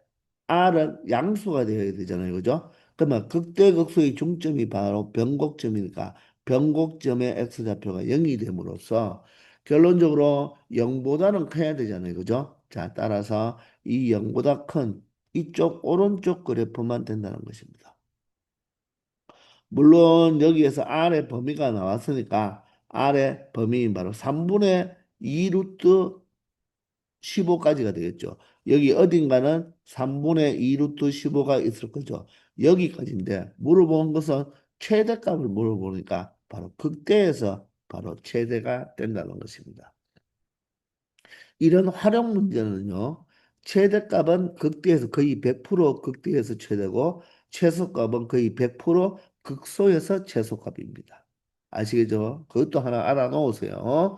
R은 양수가 되어야 되잖아요. 그죠? 그러면 극대극소의 중점이 바로 변곡점이니까 변곡점의 X좌표가 0이 됨으로써 결론적으로 0보다는 커야 되잖아요. 그죠? 자, 따라서 이 0보다 큰 이쪽 오른쪽 그래프만 된다는 것입니다. 물론 여기에서 R의 범위가 나왔으니까 R의 범위인 바로 3분의 2 루트 15까지가 되겠죠. 여기 어딘가는 3분의 2 루트 15가 있을 거죠. 여기까지인데 물어본 것은 최대값을 물어보니까 바로 극대에서 바로 최대가 된다는 것입니다. 이런 활용 문제는요. 최대값은 극대에서 거의 100% 극대에서 최대고 최소값은 거의 100% 극소에서 최소값입니다. 아시겠죠? 그것도 하나 알아놓으세요.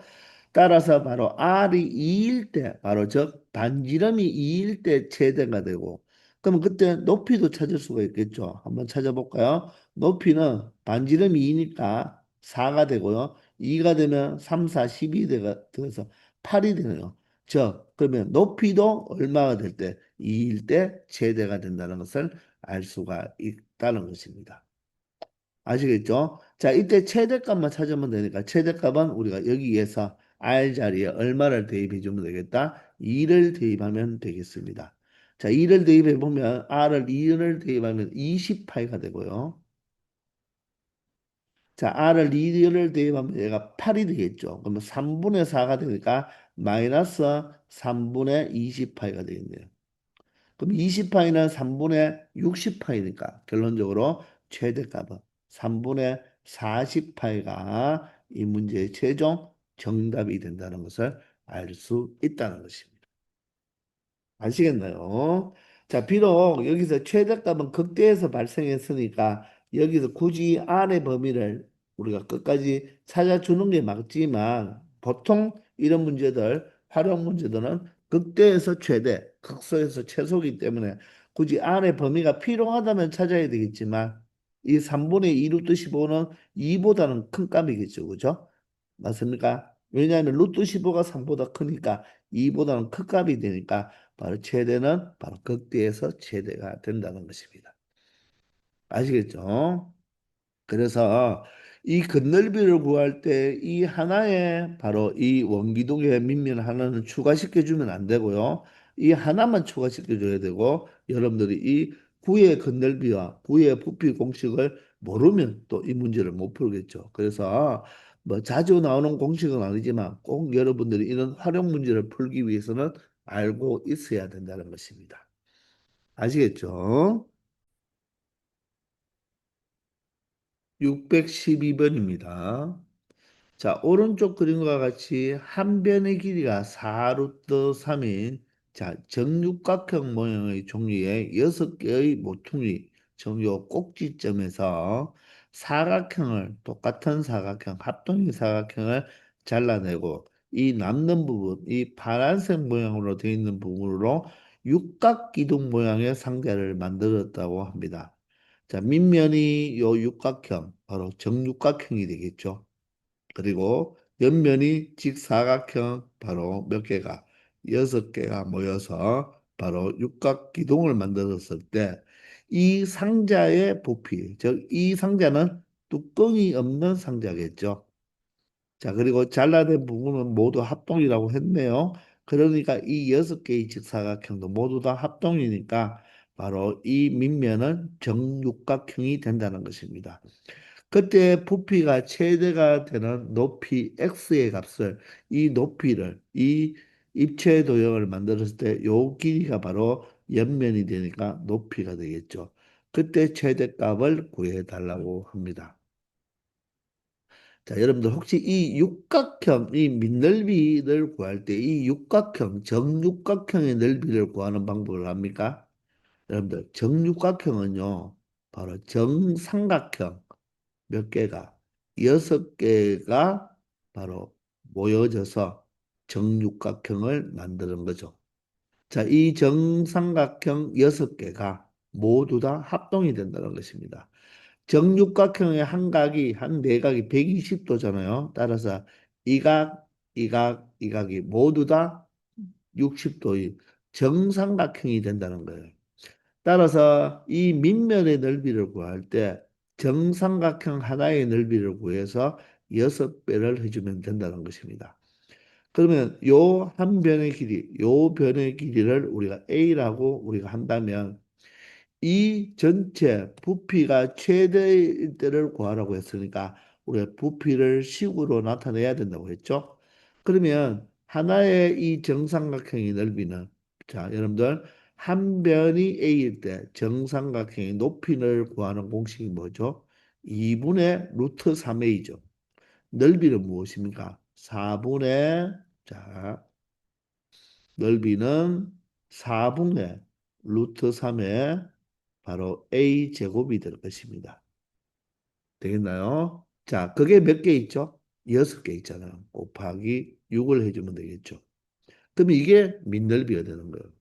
따라서 바로 R이 2일 때, 바로 즉 반지름이 2일 때 최대가 되고, 그러면 그때 높이도 찾을 수가 있겠죠. 한번 찾아볼까요? 높이는 반지름이 2니까 4가 되고요. 2가 되면 3, 4, 12 돼서 8이 되네요. 즉, 그러면 높이도 얼마가 될 때? 2일 때 최대가 된다는 것을 알 수가 있다는 것입니다. 아시겠죠? 자, 이때 최대값만 찾으면 되니까 최대값은 우리가 여기에서 R 자리에 얼마를 대입해 주면 되겠다? 2를 대입하면 되겠습니다. 자, 2를 대입해 보면 R을 2를 대입하면 20파이가 되고요. 자, R을 2를 대입하면 얘가 8이 되겠죠. 그러면 3분의 4가 되니까 마이너스 3분의 20파이가 되겠네요. 그럼 20파이는 3분의 60파이니까 결론적으로 최대값은 3분의 40파이가 이 문제의 최종 정답이 된다는 것을 알 수 있다는 것입니다. 아시겠나요? 자, 비록 여기서 최저값은 극대에서 발생했으니까 여기서 굳이 R의 범위를 우리가 끝까지 찾아주는 게 맞지만 보통 이런 문제들, 활용 문제들은 극대에서 최대, 극소에서 최소이기 때문에 굳이 R의 범위가 필요하다면 찾아야 되겠지만 이 3분의 2 루트 15는 2보다는 큰 값이겠죠. 그죠? 맞습니까? 왜냐하면 루트 15가 3보다 크니까 2보다는 큰 값이 되니까 바로 최대는 바로 극대에서 최대가 된다는 것입니다. 아시겠죠? 그래서 이 건널비를 구할 때 이 하나에 바로 이 원기둥의 밑면 하나는 추가시켜 주면 안 되고요. 이 하나만 추가시켜 줘야 되고 여러분들이 이 구의 건널비와 구의 부피 공식을 모르면 또 이 문제를 못 풀겠죠. 그래서 뭐 자주 나오는 공식은 아니지만 꼭 여러분들이 이런 활용 문제를 풀기 위해서는 알고 있어야 된다는 것입니다. 아시겠죠? 612번입니다. 자, 오른쪽 그림과 같이 한 변의 길이가 4루트 3인 자, 정육각형 모형의 종류의 6개의 모퉁이 정요 꼭지점에서 사각형을 똑같은 사각형, 합동의 사각형을 잘라내고 이 남는 부분, 이 파란색 모양으로 되어 있는 부분으로 육각기둥 모양의 상자를 만들었다고 합니다. 자, 밑면이 요 육각형, 바로 정육각형이 되겠죠. 그리고 옆면이 직사각형 바로 몇 개가 6개가 모여서 바로 육각 기둥을 만들었을 때 이 상자의 부피, 즉 이 상자는 뚜껑이 없는 상자겠죠. 자, 그리고 잘라낸 부분은 모두 합동이라고 했네요. 그러니까 이 6개의 직사각형도 모두 다 합동이니까 바로 이 밑면은 정육각형이 된다는 것입니다. 그때 부피가 최대가 되는 높이 x의 값을 이 높이를 이 입체 도형을 만들었을 때 요 길이가 바로 옆면이 되니까 높이가 되겠죠. 그때 최대값을 구해 달라고 합니다. 자, 여러분들 혹시 이 육각형, 이 밑넓이를 구할 때 이 육각형, 정육각형의 넓이를 구하는 방법을 압니까? 여러분들 정육각형은요, 바로 정삼각형 몇 개가 6개가 바로 모여져서 정육각형을 만드는 거죠. 자, 이 정삼각형 6개가 모두 다 합동이 된다는 것입니다. 정육각형의 한 각이 한 내각이 120도잖아요. 따라서 이각, 이각, 이각이 모두 다 60도의 정삼각형이 된다는 거예요. 따라서 이 밑면의 넓이를 구할 때 정삼각형 하나의 넓이를 구해서 6배를 해주면 된다는 것입니다. 그러면 요 한 변의 길이, 요 변의 길이를 우리가 A라고 우리가 한다면 이 전체 부피가 최대일 때를 구하라고 했으니까 우리가 부피를 식으로 나타내야 된다고 했죠. 그러면 하나의 이 정삼각형의 넓이는 자, 여러분들 한 변이 A일 때 정삼각형의 높이를 구하는 공식이 뭐죠? 2분의 루트 3A죠. 넓이는 무엇입니까? 4분의 자, 넓이는 4분의 루트 3의 바로 A 제곱이 될 것입니다. 되겠나요? 자, 그게 몇 개 있죠? 6개 있잖아요. 곱하기 6을 해주면 되겠죠. 그럼 이게 밑넓이가 되는 거예요.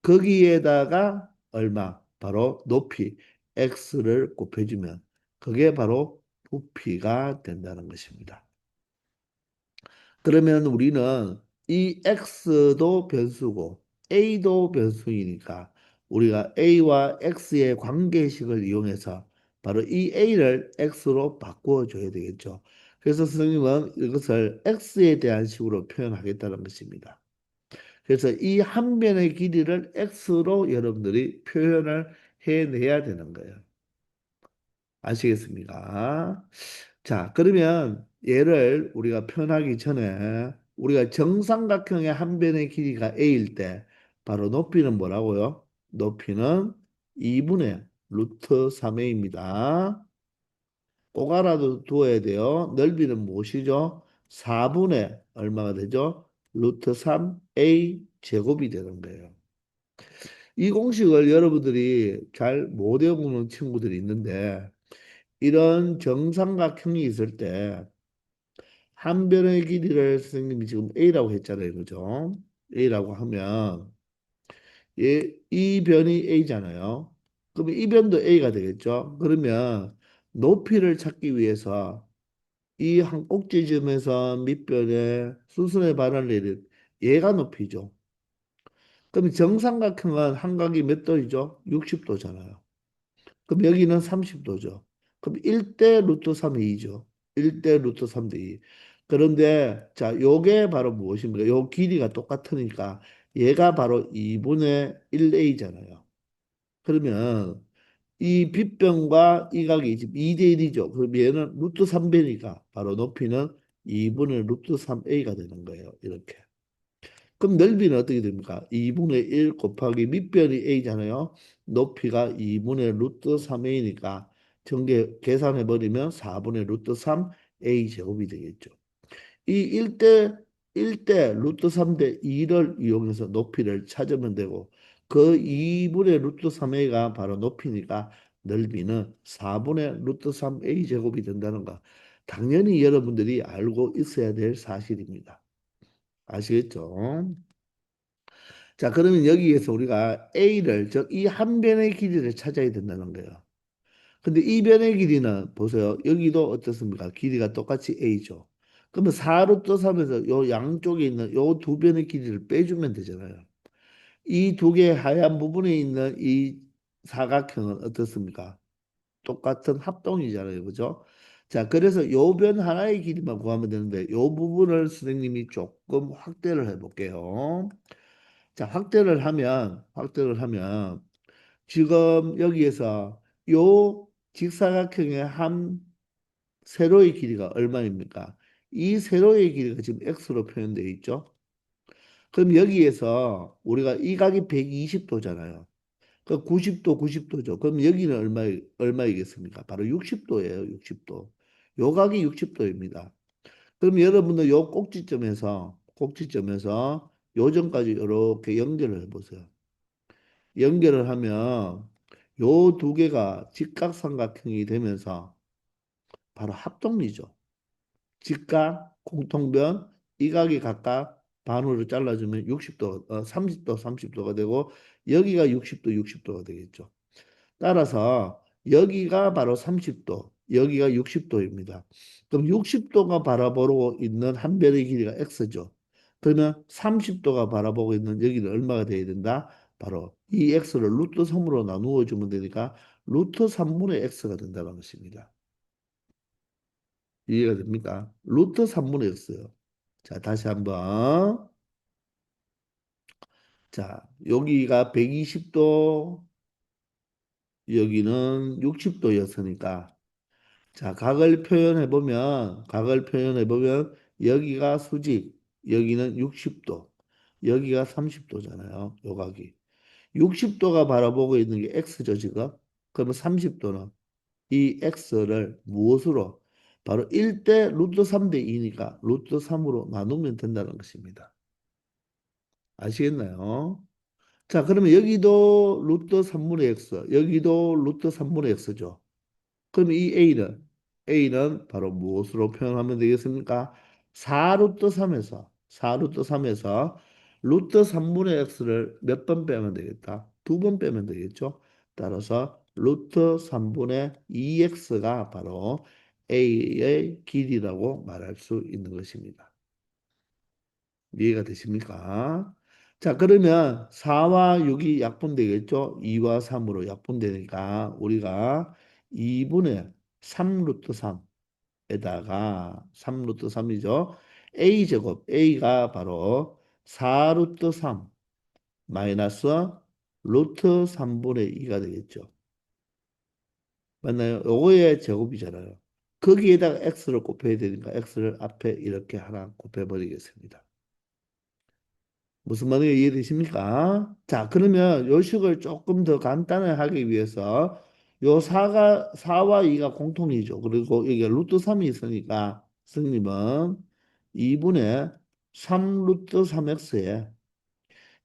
거기에다가 얼마? 바로 높이 x를 곱해주면 그게 바로 부피가 된다는 것입니다. 그러면 우리는 이 x도 변수고 a도 변수이니까 우리가 a와 x의 관계식을 이용해서 바로 이 a를 x로 바꾸어 줘야 되겠죠. 그래서 선생님은 이것을 x에 대한 식으로 표현하겠다는 것입니다. 그래서 이 한 변의 길이를 x로 여러분들이 표현을 해내야 되는 거예요. 아시겠습니까? 자, 그러면 얘를 우리가 표현하기 전에 우리가 정삼각형의 한 변의 길이가 a일 때 바로 높이는 뭐라고요? 높이는 2분의 루트 3a입니다. 꼭 알아두어야 돼요. 넓이는 무엇이죠? 4분의 얼마가 되죠? 루트 3a 제곱이 되는 거예요. 이 공식을 여러분들이 잘 못 외우는 친구들이 있는데 이런 정삼각형이 있을 때 한 변의 길이를 선생님이 지금 A라고 했잖아요. 그죠? A라고 하면 이 변이 A잖아요. 그러면 이 변도 A가 되겠죠? 그러면 높이를 찾기 위해서 이 한 꼭지점에서 밑변에 수순의 반을 내린 얘가 높이죠. 그럼 정삼각형은 한각이 몇 도이죠? 60도잖아요. 그럼 여기는 30도죠. 그럼 1대 루트 3이 2죠. 1대 루트 3대 2. 그런데 자, 요게 바로 무엇입니까? 요 길이가 똑같으니까 얘가 바로 2분의 1a잖아요. 그러면 이 빗변과 이 각이 지금 2대 1이죠. 그럼 얘는 루트 3배니까 바로 높이는 2분의 루트 3a가 되는 거예요. 이렇게. 그럼 넓이는 어떻게 됩니까? 2분의 1 곱하기 밑변이 a잖아요. 높이가 2분의 루트 3a니까 전개 계산해 버리면 4분의 루트 3a 제곱이 되겠죠. 이 1대 루트 3대 2를 이용해서 높이를 찾으면 되고 그 2분의 루트 3a가 바로 높이니까 넓이는 4분의 루트 3a 제곱이 된다는 거. 당연히 여러분들이 알고 있어야 될 사실입니다. 아시겠죠? 자, 그러면 여기에서 우리가 A를, 즉, 이 한 변의 길이를 찾아야 된다는 거예요. 근데 이 변의 길이는, 보세요. 여기도 어떻습니까? 길이가 똑같이 A죠. 그러면 4루트 3에서 요 양쪽에 있는 요 두 변의 길이를 빼주면 되잖아요. 이 두 개의 하얀 부분에 있는 이 사각형은 어떻습니까? 똑같은 합동이잖아요. 그죠? 자, 그래서 요 변 하나의 길이만 구하면 되는데 요 부분을 선생님이 조금 확대를 해볼게요. 자, 확대를 하면 지금 여기에서 요 직사각형의 한 세로의 길이가 얼마입니까? 이 세로의 길이가 지금 x로 표현되어 있죠. 그럼 여기에서 우리가 이 각이 120도잖아요. 그 90도, 90도죠. 그럼 여기는 얼마이겠습니까? 바로 60도예요, 60도. 요 각이 60도입니다. 그럼 여러분들 요 꼭지점에서 요점까지 이렇게 연결을 해보세요. 연결을 하면 요 두 개가 직각삼각형이 되면서 바로 합동이죠. 직각, 공통변, 이 각이 각각 반으로 잘라주면 60도, 30도, 30도가 되고 여기가 60도, 60도가 되겠죠. 따라서 여기가 바로 30도, 여기가 60도입니다. 그럼 60도가 바라보고 있는 한 변의 길이가 x죠. 그러면 30도가 바라보고 있는 여기는 얼마가 돼야 된다? 바로 이 x를 루트 3으로 나누어 주면 되니까 루트 3분의 x가 된다는 것입니다. 이해가 됩니까? 루트 3분의 x요. 자, 다시 한번. 자, 여기가 120도, 여기는 60도였으니까 자, 각을 표현해 보면 여기가 수직, 여기는 60도, 여기가 30도잖아요. 요 각이. 60도가 바라보고 있는 게 x죠, 지금. 그러면 30도는 이 x를 무엇으로? 바로 1대 루트 3대 2니까 루트 3으로 나누면 된다는 것입니다. 아시겠나요? 자, 그러면 여기도 루트 3분의 x, 여기도 루트 3분의 x죠. 그럼 이 A는 바로 무엇으로 표현하면 되겠습니까? 4루트 3에서, 4루트 3에서 루트 3분의 x를 몇 번 빼면 되겠다? 두 번 빼면 되겠죠? 따라서 루트 3분의 2x가 바로 A의 길이라고 말할 수 있는 것입니다. 이해가 되십니까? 자, 그러면 4와 6이 약분되겠죠? 2와 3으로 약분되니까 우리가 2분의 3 루트 3에다가 3 루트 3이죠. A제곱, A가 바로 4 루트 3 마이너스 루트 3분의 2가 되겠죠. 맞나요? 요거의 제곱이잖아요. 거기에다가 X를 곱해야 되니까 X를 앞에 이렇게 하나 곱해버리겠습니다. 무슨 말인지 이해되십니까? 자, 그러면 요식을 조금 더 간단하게 하기 위해서 요 4와 2가 공통이죠. 그리고 이게 루트 3이 있으니까 선생님은 2분의 3 루트 3x에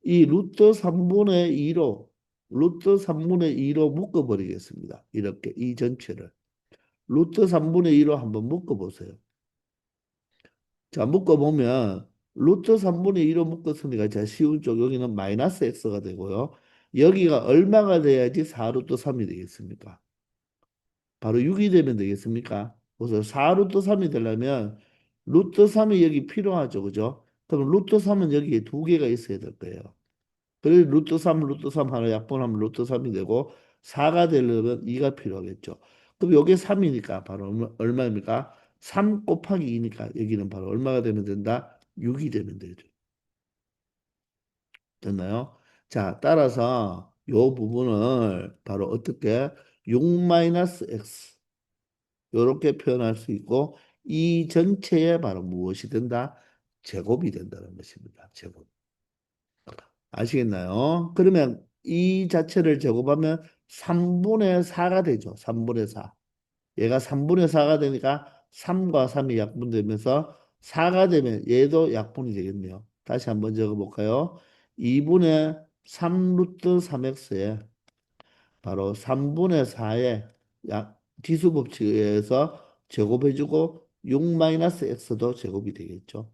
이 루트 3분의 2로 루트 3분의 2로 묶어버리겠습니다. 이렇게 이 전체를 루트 3분의 2로 한번 묶어보세요. 자, 묶어보면 루트 3분의 2로 묶었으니까 제가 쉬운 쪽 여기는 마이너스 x가 되고요. 여기가 얼마가 돼야지 4루트 3이 되겠습니까? 바로 6이 되면 되겠습니까? 그래서 4루트 3이 되려면 루트 3이 여기 필요하죠. 그죠? 그럼 루트 3은 여기에 두 개가 있어야 될 거예요. 그래서 루트 3 하나 약분하면 루트 3이 되고 4가 되려면 2가 필요하겠죠. 그럼 요게 3이니까 바로 얼마입니까? 3 곱하기 2니까 여기는 바로 얼마가 되면 된다? 6이 되면 되죠. 됐나요? 자, 따라서 요 부분을 바로 어떻게 6 마이너스 x 요렇게 표현할 수 있고 이 전체에 바로 무엇이 된다? 제곱이 된다는 것입니다. 제곱. 아시겠나요? 그러면 이 자체를 제곱하면 3분의 4가 되죠. 3분의 4. 얘가 3분의 4가 되니까 3과 3이 약분되면서 4가 되면 얘도 약분이 되겠네요. 다시 한번 적어볼까요? 2분의 3 루트 3x에 바로 3분의 4의 지수 법칙에 의해서 제곱해주고 6 마이너스 x도 제곱이 되겠죠.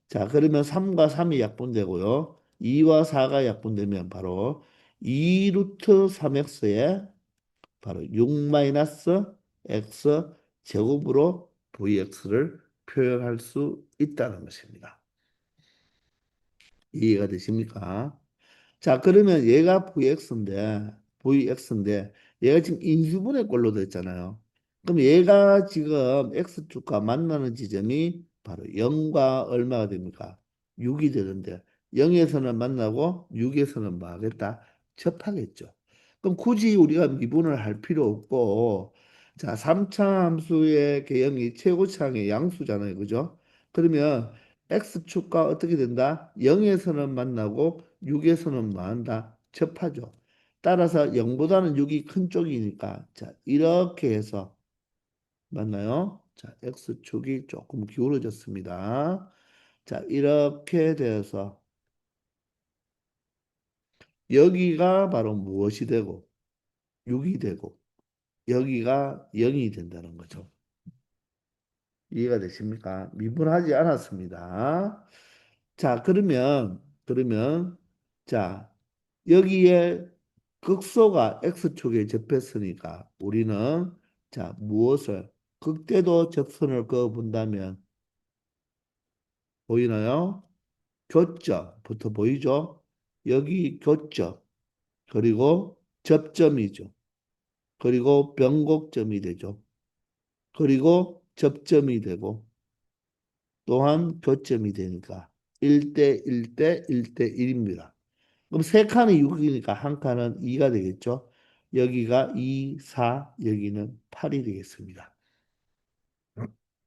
자, 그러면 3과 3이 약분되고요. 2와 4가 약분되면 바로 2 루트 3x에 바로 6 마이너스 x 제곱으로 vx를 표현할 수 있다는 것입니다. 이해가 되십니까? 자, 그러면 얘가 vx인데 얘가 지금 인수분해 꼴로 됐잖아요. 그럼 얘가 지금 x축과 만나는 지점이 바로 0과 얼마가 됩니까? 6이 되는데 0에서는 만나고 6에서는 뭐 하겠다? 접하겠죠. 그럼 굳이 우리가 미분을 할 필요 없고 자, 3차 함수의 개형이 최고차항의 양수잖아요. 그죠? 그러면 x축과 어떻게 된다? 0에서는 만나고 6에서는 뭐 한다? 접하죠. 따라서 0보다는 6이 큰 쪽이니까 자, 이렇게 해서 맞나요? 자, x축이 조금 기울어졌습니다. 자, 이렇게 돼서 여기가 바로 무엇이 되고 6이 되고 여기가 0이 된다는 거죠. 이해가 되십니까? 미분하지 않았습니다. 자, 그러면 자, 여기에 극소가 x축에 접했으니까 우리는 자, 무엇을 극대도 접선을 그어 본다면 보이나요? 교점부터 보이죠? 여기 교점 그리고 접점이죠. 그리고 변곡점이 되죠. 그리고 접점이 되고 또한 교점이 되니까 1대 1대 1대 1입니다. 그럼 세 칸이 6이니까 한 칸은 2가 되겠죠. 여기가 2, 4, 여기는 8이 되겠습니다.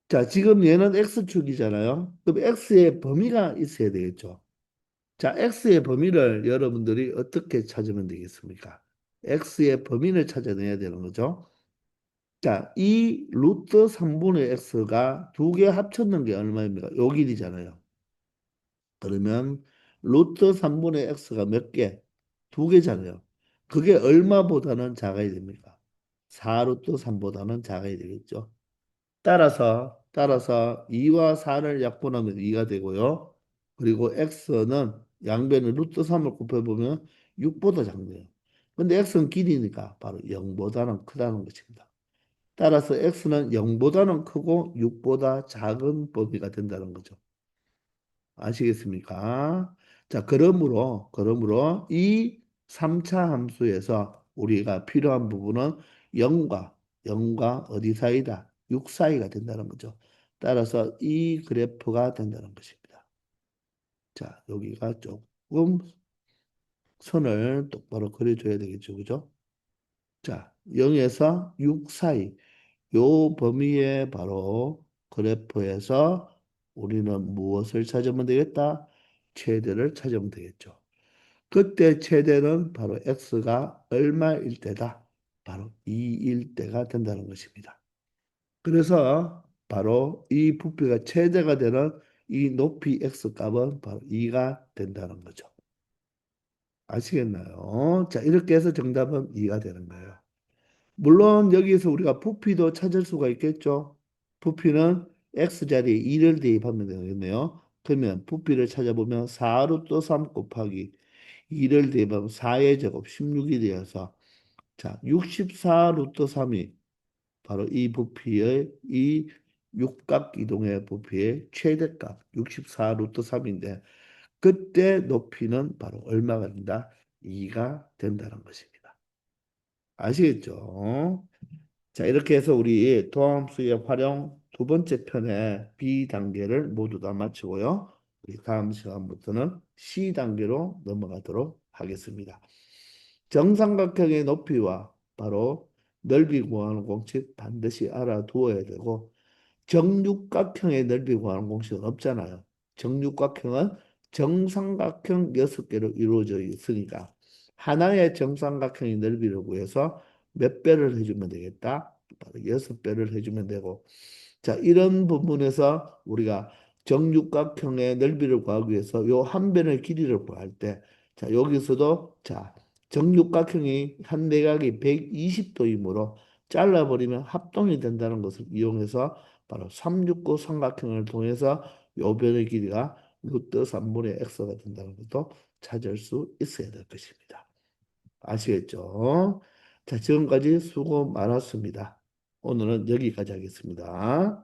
자, 지금 얘는 x축이잖아요. 그럼 x의 범위가 있어야 되겠죠. 자, x의 범위를 여러분들이 어떻게 찾으면 되겠습니까? x의 범위를 찾아내야 되는 거죠. 자, 이 루트 3분의 x가 두 개 합쳤는 게 얼마입니까? 요 길이잖아요. 그러면 루트 3분의 x가 몇 개? 두 개잖아요. 그게 얼마보다는 작아야 됩니까? 4 루트 3보다는 작아야 되겠죠. 따라서 2와 4를 약분하면 2가 되고요. 그리고 x는 양변에 루트 3을 곱해보면 6보다 작네요. 근데 x는 길이니까 바로 0보다는 크다는 것입니다. 따라서 x는 0보다는 크고 6보다 작은 범위가 된다는 거죠. 아시겠습니까? 자, 그러므로 이 3차 함수에서 우리가 필요한 부분은 0과 어디 사이다? 6 사이가 된다는 거죠. 따라서 이 그래프가 된다는 것입니다. 자, 여기가 조금 선을 똑바로 그려줘야 되겠죠. 그죠? 자, 0에서 6 사이. 요 범위에 바로 그래프에서 우리는 무엇을 찾으면 되겠다? 최대를 찾으면 되겠죠. 그때 최대는 바로 x가 얼마일 때다? 바로 2일 때가 된다는 것입니다. 그래서 바로 이 부피가 최대가 되는 이 높이 x 값은 바로 2가 된다는 거죠. 아시겠나요? 자, 이렇게 해서 정답은 2가 되는 거예요. 물론 여기에서 우리가 부피도 찾을 수가 있겠죠. 부피는 x자리에 2를 대입하면 되겠네요. 그러면 부피를 찾아보면 4루트 3 곱하기 2를 대입하면 4의 제곱 16이 되어서 자 64루트 3이 바로 이 부피의 이 육각이동의 부피의 최대값 64루트 3인데 그때 높이는 바로 얼마가 된다? 2가 된다는 것입니다. 아시겠죠? 자, 이렇게 해서 우리 도함수의 활용 두 번째 편의 B 단계를 모두 다 마치고요. 우리 다음 시간부터는 C 단계로 넘어가도록 하겠습니다. 정삼각형의 높이와 바로 넓이 구하는 공식 반드시 알아두어야 되고 정육각형의 넓이 구하는 공식은 없잖아요. 정육각형은 정삼각형 6개로 이루어져 있으니까 하나의 정삼각형의 넓이를 구해서 몇 배를 해주면 되겠다? 바로 6배를 해주면 되고 자, 이런 부분에서 우리가 정육각형의 넓이를 구하기 위해서 요 한 변의 길이를 구할 때 자, 여기서도 자, 정육각형이 한 내각이 120도이므로 잘라버리면 합동이 된다는 것을 이용해서 바로 369 삼각형을 통해서 요 변의 길이가 루트 3분의 x가 된다는 것도 찾을 수 있어야 될 것입니다. 아시겠죠? 자, 지금까지 수고 많았습니다. 오늘은 여기까지 하겠습니다.